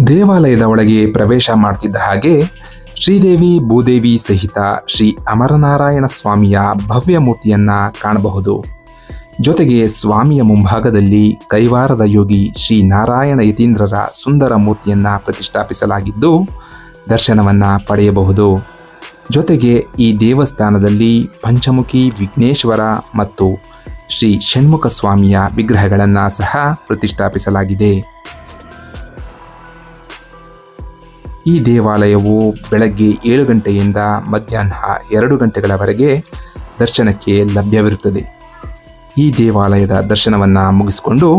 ದೇವಾಲಯದ ಒಳಗೆ ಪ್ರವೇಶ ಮಾಡ್ತಿದ್ದ ಹಾಗೆ ಶ್ರೀದೇವಿ ಭೂದೇವಿ ಸಹಿತ ಶ್ರೀ ಅಮರನಾರಾಯಣ ಸ್ವಾಮಿಯ ಭವ್ಯ ಮೂರ್ತಿಯನ್ನ ಕಾಣಬಹುದು. ಜೊತೆಗೆ ಸ್ವಾಮಿಯ ಮುಂಭಾಗದಲ್ಲಿ ಕೈವಾರದ ಯೋಗಿ ಶ್ರೀ ನಾರಾಯಣ ಯತೀಂದ್ರರ ಸುಂದರ ಮೂರ್ತಿಯನ್ನ ಪ್ರತಿಷ್ಠಾಪಿಸಲಾಗಿದ್ದು ದರ್ಶನವನ್ನ ಪಡೆಯಬಹುದು. ಜೊತೆಗೆ ಈ ದೇವಸ್ಥಾನದಲ್ಲಿ ಪಂಚಮುಖಿ ವಿಘ್ನೇಶ್ವರ ಮತ್ತು ಶ್ರೀ ಷಣ್ಮುಖ ಸ್ವಾಮಿಯ ವಿಗ್ರಹಗಳನ್ನು ಸಹ ಪ್ರತಿಷ್ಠಾಪಿಸಲಾಗಿದೆ. ಈ ದೇವಾಲಯವು ಬೆಳಗ್ಗೆ 7 ಗಂಟೆಯಿಂದ ಮಧ್ಯಾಹ್ನ 2 ಗಂಟೆಗಳವರೆಗೆ ದರ್ಶನಕ್ಕೆ ಲಭ್ಯವಿರುತ್ತದೆ. ಈ ದೇವಾಲಯದ ದರ್ಶನವನ್ನು ಮುಗಿಸಿಕೊಂಡು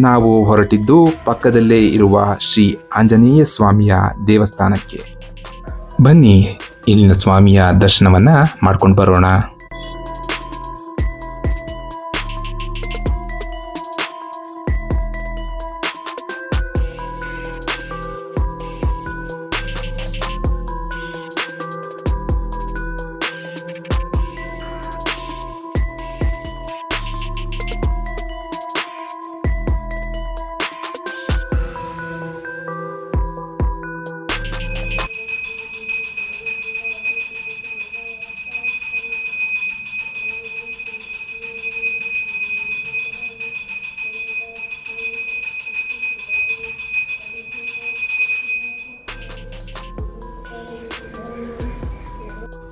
ನಾವು ಹೊರಟಿದ್ದು ಪಕ್ಕದಲ್ಲೇ ಇರುವ ಶ್ರೀ ಆಂಜನೇಯ ಸ್ವಾಮಿಯ ದೇವಸ್ಥಾನಕ್ಕೆ. ಬನ್ನಿ ಇಲ್ಲಿನ ಸ್ವಾಮಿಯ ದರ್ಶನವನ್ನು ಮಾಡ್ಕೊಂಡು ಬರೋಣ.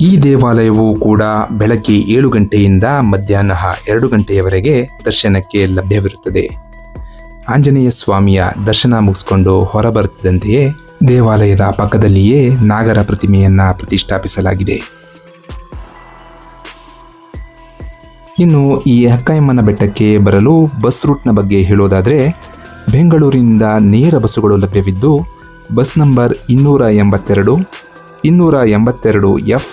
ಈ ದೇವಾಲಯವು ಕೂಡ ಬೆಳಗ್ಗೆ 7 ಗಂಟೆಯಿಂದ ಮಧ್ಯಾಹ್ನ 2 ಗಂಟೆಯವರೆಗೆ ದರ್ಶನಕ್ಕೆ ಲಭ್ಯವಿರುತ್ತದೆ. ಆಂಜನೇಯ ಸ್ವಾಮಿಯ ದರ್ಶನ ಮುಗಿಸಿಕೊಂಡು ಹೊರಬರುತ್ತಿದ್ದಂತೆಯೇ ದೇವಾಲಯದ ಪಕ್ಕದಲ್ಲಿಯೇ ನಾಗರ ಪ್ರತಿಮೆಯನ್ನ ಪ್ರತಿಷ್ಠಾಪಿಸಲಾಗಿದೆ. ಇನ್ನು ಈ ಅಕ್ಕಯಮ್ಮನ ಬೆಟ್ಟಕ್ಕೆ ಬರಲು ಬಸ್ ರೂಟ್ನ ಬಗ್ಗೆ ಹೇಳೋದಾದರೆ ಬೆಂಗಳೂರಿನಿಂದ ನೇರ ಬಸ್ಸುಗಳು ಲಭ್ಯವಿದ್ದು ಬಸ್ ನಂಬರ್ 282, 282F,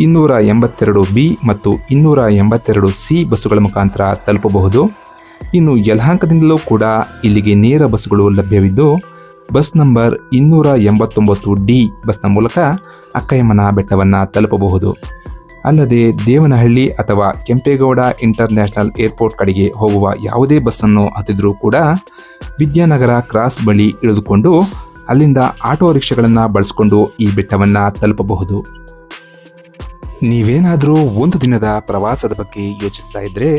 282B ಮತ್ತು 282C ಬಸ್ಸುಗಳ ಮುಖಾಂತರ ತಲುಪಬಹುದು. ಇನ್ನು ಯಲಹಂಕದಿಂದಲೂ ಕೂಡ ಇಲ್ಲಿಗೆ ನೇರ ಬಸ್ಸುಗಳು ಲಭ್ಯವಿದ್ದು ಬಸ್ ನಂಬರ್ 289D ಬಸ್ನ ಮೂಲಕ ಅಕ್ಕಯಮ್ಮನ ಬೆಟ್ಟವನ್ನು ತಲುಪಬಹುದು. ಅಲ್ಲದೆ ದೇವನಹಳ್ಳಿ ಅಥವಾ ಕೆಂಪೇಗೌಡ ಇಂಟರ್ನ್ಯಾಷನಲ್ ಏರ್ಪೋರ್ಟ್ ಕಡೆಗೆ ಹೋಗುವ ಯಾವುದೇ ಬಸ್ಸನ್ನು ಹತ್ತಿದ್ರೂ ಕೂಡ ವಿದ್ಯಾನಗರ ಕ್ರಾಸ್ ಬಳಿ ಇಳಿದುಕೊಂಡು ಅಲ್ಲಿಂದ ಆಟೋ ರಿಕ್ಷಾಗಳನ್ನು ಬಳಸಿಕೊಂಡು ಈ ಬೆಟ್ಟವನ್ನು ತಲುಪಬಹುದು. ನೀವೇನಾದರೂ ಒಂದು ದಿನದ ಪ್ರವಾಸದ ಬಗ್ಗೆ ಯೋಚಿಸ್ತಾ ಇದ್ರೆ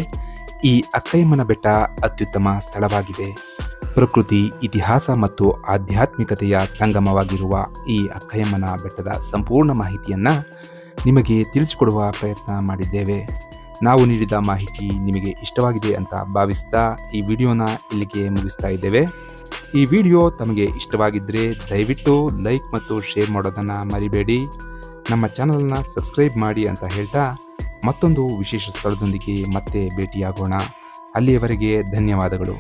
ಈ ಅಕ್ಕಯಮ್ಮನ ಬೆಟ್ಟ ಅತ್ಯುತ್ತಮ ಸ್ಥಳವಾಗಿದೆ. ಪ್ರಕೃತಿ, ಇತಿಹಾಸ ಮತ್ತು ಆಧ್ಯಾತ್ಮಿಕತೆಯ ಸಂಗಮವಾಗಿರುವ ಈ ಅಕ್ಕಯಮ್ಮನ ಬೆಟ್ಟದ ಸಂಪೂರ್ಣ ಮಾಹಿತಿಯನ್ನು ನಿಮಗೆ ತಿಳಿಸಿಕೊಡುವ ಪ್ರಯತ್ನ ಮಾಡಿದ್ದೇವೆ. ನಾವು ನೀಡಿದ ಮಾಹಿತಿ ನಿಮಗೆ ಇಷ್ಟವಾಗಿದೆ ಅಂತ ಭಾವಿಸ್ತಾ ಈ ವಿಡಿಯೋನ ಇಲ್ಲಿಗೆ ಮುಗಿಸ್ತಾ ಇದ್ದೇವೆ. ಈ ವಿಡಿಯೋ ತಮಗೆ ಇಷ್ಟವಾಗಿದ್ದರೆ ದಯವಿಟ್ಟು ಲೈಕ್ ಮತ್ತು ಶೇರ್ ಮಾಡೋದನ್ನು ಮರಿಬೇಡಿ. ನಮ್ಮ ಚಾನಲ್ನ ಸಬ್ಸ್ಕ್ರೈಬ್ ಮಾಡಿ ಅಂತ ಹೇಳ್ತಾ ಮತ್ತೊಂದು ವಿಶೇಷ ಸ್ಥಳದೊಂದಿಗೆ ಮತ್ತೆ ಭೇಟಿಯಾಗೋಣ. ಅಲ್ಲಿಯವರೆಗೆ ಧನ್ಯವಾದಗಳು.